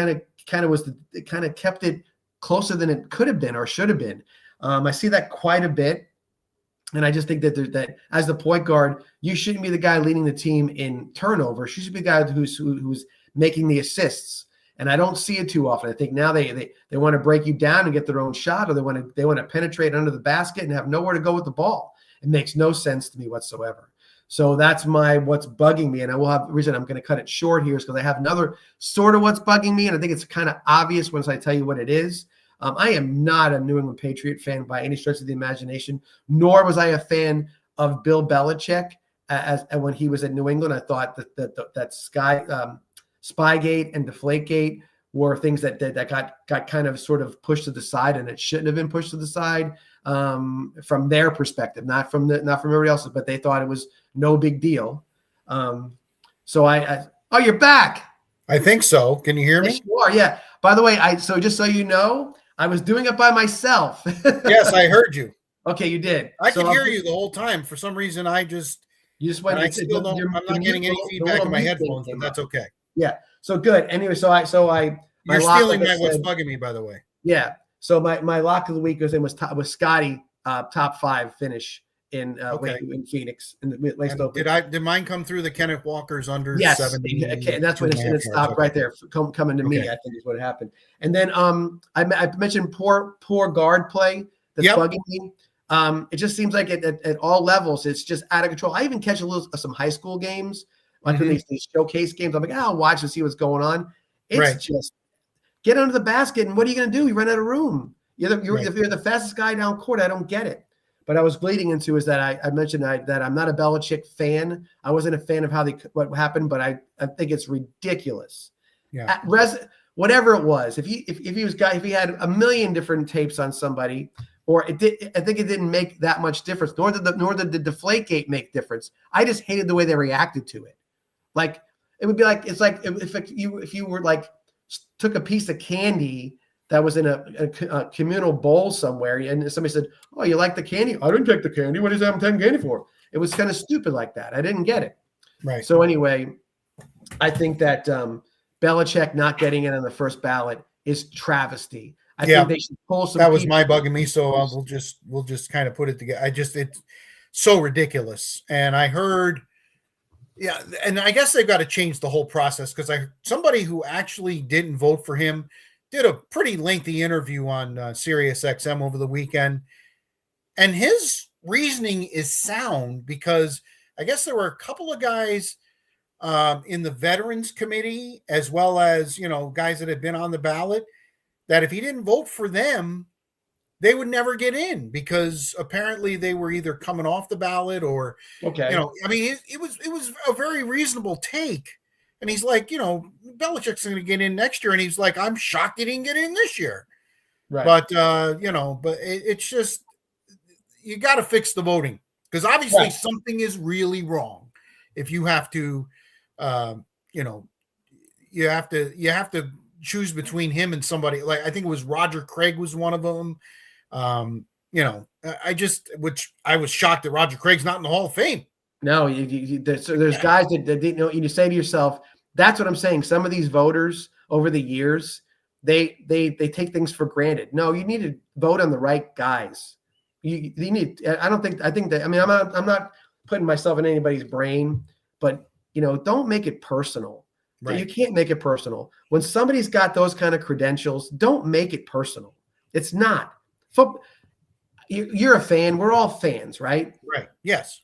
kept it closer than it could have been or should have been. I see that quite a bit, and I just think that as the point guard, you shouldn't be the guy leading the team in turnovers. You should be the guy who's making the assists, and I don't see it too often. I think now they want to break you down and get their own shot, or they want to penetrate under the basket and have nowhere to go with the ball. It makes no sense to me whatsoever. So that's what's bugging me. And I will have reason I'm going to cut it short here is because I have another sort of what's bugging me. And I think it's kind of obvious once I tell you what it is. I am not a New England Patriot fan by any stretch of the imagination, nor was I a fan of Bill Belichick as when he was at New England. I thought that Spygate and Deflategate were things that got kind of sort of pushed to the side, and it shouldn't have been pushed to the side from their perspective, not from everybody else's, but they thought it was no big deal. So oh, you're back. I think so. Can you hear me? Yes, you are. Yeah. By the way, so just so you know, I was doing it by myself. Yes, I heard you. Okay, you did. I could hear you the whole time. For some reason, you just went. I'm not getting any feedback on my headphones, but that's okay. Yeah. So good. Anyway, you're stealing my what's bugging me, by the way. Yeah. So my lock of the week was Scotty top 5 finish in Phoenix in the Waste Open. Did mine come through the Kenneth Walker's under 70? Okay, and that's when it stopped right there. Coming to me, I think is what happened. And then I mentioned poor guard play that's bugging me. It just seems like at all levels, it's just out of control. I even catch some high school games, like these showcase games. I'm like, I'll watch and see what's going on. It's just get under the basket, and what are you going to do? You run out of room. If you're the fastest guy down court, I don't get it. But I was bleeding into is that I mentioned that I'm not a Belichick fan. I wasn't a fan of what happened, but I think it's ridiculous. Yeah. Whatever it was, if he had a million different tapes on somebody, I think it didn't make that much difference. Nor did the Deflategate make difference. I just hated the way they reacted to it. Like it would be like it's like if you were like took a piece of candy that was in a communal bowl somewhere, and somebody said, "Oh, you like the candy? I didn't take the candy. What is that I'm taking candy for?" It was kind of stupid like that. I didn't get it. Right. So anyway, I think that Belichick not getting in on the first ballot is travesty. I think they should pull some. That was my bugging me, so we'll just kind of put it together. It's so ridiculous. And I heard, and I guess they've got to change the whole process because somebody who actually didn't vote for him did a pretty lengthy interview on Sirius XM over the weekend, and his reasoning is sound because I guess there were a couple of guys in the Veterans Committee, as well as guys that had been on the ballot, that if he didn't vote for them, they would never get in because apparently they were either coming off the ballot or, I mean, it was a very reasonable take. And he's like, Belichick's going to get in next year. And he's like, I'm shocked he didn't get in this year. Right. But, it's just, you got to fix the voting because obviously something is really wrong. If you have to, you have to choose between him and somebody like, I think it was Roger Craig was one of them. Which I was shocked that Roger Craig's not in the Hall of Fame. No, there's guys that didn't know. You say to yourself, that's what I'm saying. Some of these voters over the years, they take things for granted. No, you need to vote on the right guys. You need. I think that. I mean, I'm not putting myself in anybody's brain, but don't make it personal. Right. You can't make it personal. When somebody's got those kind of credentials, don't make it personal. It's not. You're a fan. We're all fans, right? Right. Yes.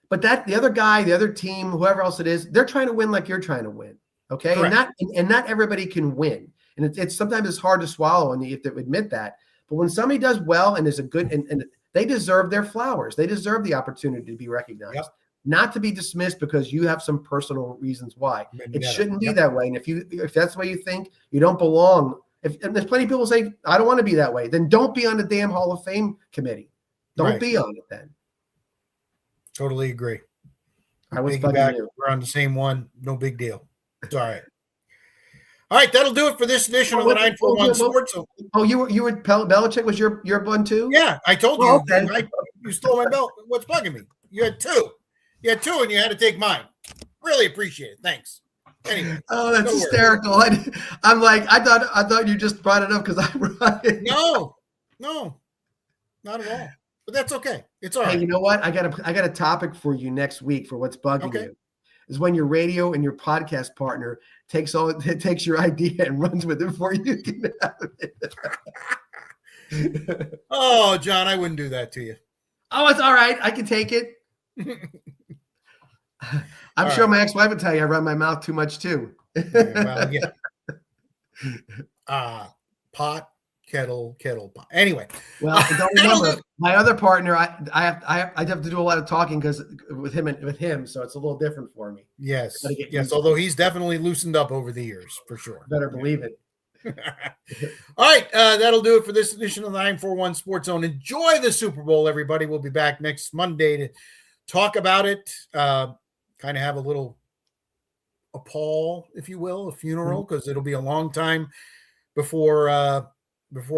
But the other guy, the other team, whoever else it is, they're trying to win like you're trying to win. Okay. Correct. And not everybody can win. And it's sometimes it's hard to swallow and you have to admit that. But when somebody does well and is a good and they deserve their flowers, they deserve the opportunity to be recognized, not to be dismissed because you have some personal reasons why. It shouldn't be that way. And if that's the way you think, you don't belong. And there's plenty of people say, I don't want to be that way, then don't be on the damn Hall of Fame committee. Don't be on it then. Totally agree. I was bugging you. We're on the same one. No big deal. It's all right. All right, that'll do it for this edition of the 941 Sports Zone. Oh, you were Belichick was your one too? Yeah, I told you. Okay. You stole my belt. What's bugging me? You had two. You had two, and you had to take mine. Really appreciate it. Thanks. Anyway. Oh, that's hysterical. I'm like, I thought you just brought it up because I brought it. No, not at all. But that's okay. It's all right. Hey, you know what? I got a topic for you next week for what's bugging you. Is when your radio and your podcast partner takes your idea and runs with it before you can have it. Oh, John, I wouldn't do that to you. Oh, it's all right. I can take it. I'm sure my ex-wife would tell you I run my mouth too much too. Well, yeah. Pot, kettle, pot. Anyway. Well, don't remember my other partner. I have to do a lot of talking because with him, so it's a little different for me. Yes. Although he's definitely loosened up over the years for sure. Better believe it. All right, that'll do it for this edition of the 941 Sports Zone. Enjoy the Super Bowl, everybody. We'll be back next Monday to talk about it. Kind of have a pall, if you will, a funeral, because it'll be a long time before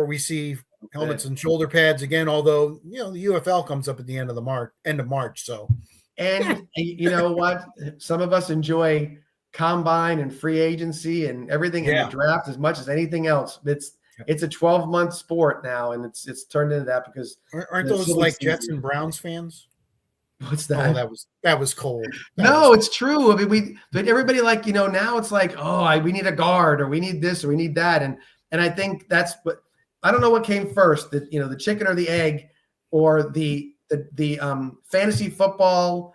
we see helmets and shoulder pads again. Although the UFL comes up at the end of March. So, and you know what? Some of us enjoy combine and free agency and everything in the draft as much as anything else. It's a 12-month sport now, and it's turned into that because aren't those like Jets and Browns fans? What's that? Oh, that was cold. It's true. I mean, but everybody now it's like, we need a guard or we need this or we need that, and I think that's what I don't know what came first, the chicken or the egg, or the fantasy football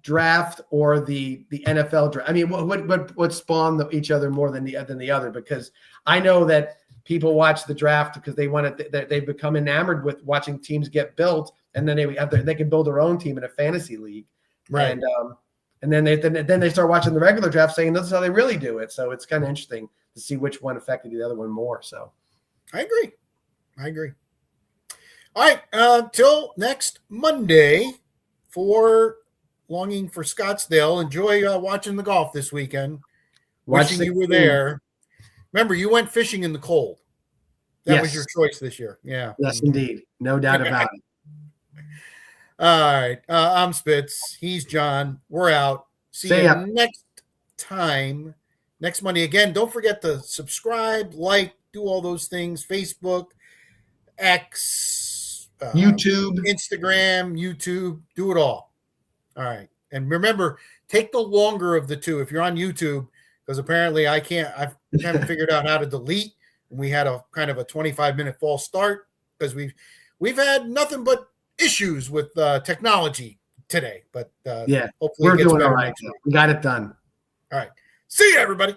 draft or the NFL draft. I mean, what spawned each other more than the other? Because I know that people watch the draft because they become enamored with watching teams get built. And then they can build their own team in a fantasy league, right? And then they start watching the regular draft, saying this is how they really do it. So it's kind of interesting to see which one affected the other one more. So, I agree. All right, till next Monday for Longing for Scottsdale. Enjoy watching the golf this weekend. Wishing you were there. Remember, you went fishing in the cold. That was your choice this year. Yeah. Yes, indeed. No doubt about it. All right. I'm Spitz. He's John. We're out. See you next time, next Monday. Again, don't forget to subscribe, do all those things. Facebook, X, YouTube, Instagram, YouTube. Do it all. All right. And remember, take the longer of the two if you're on YouTube, because apparently I haven't figured out how to delete. And we had a kind of a 25-minute false start because we've had nothing but issues with technology today, but hopefully we're doing all right. We got it done. All right. See you, everybody.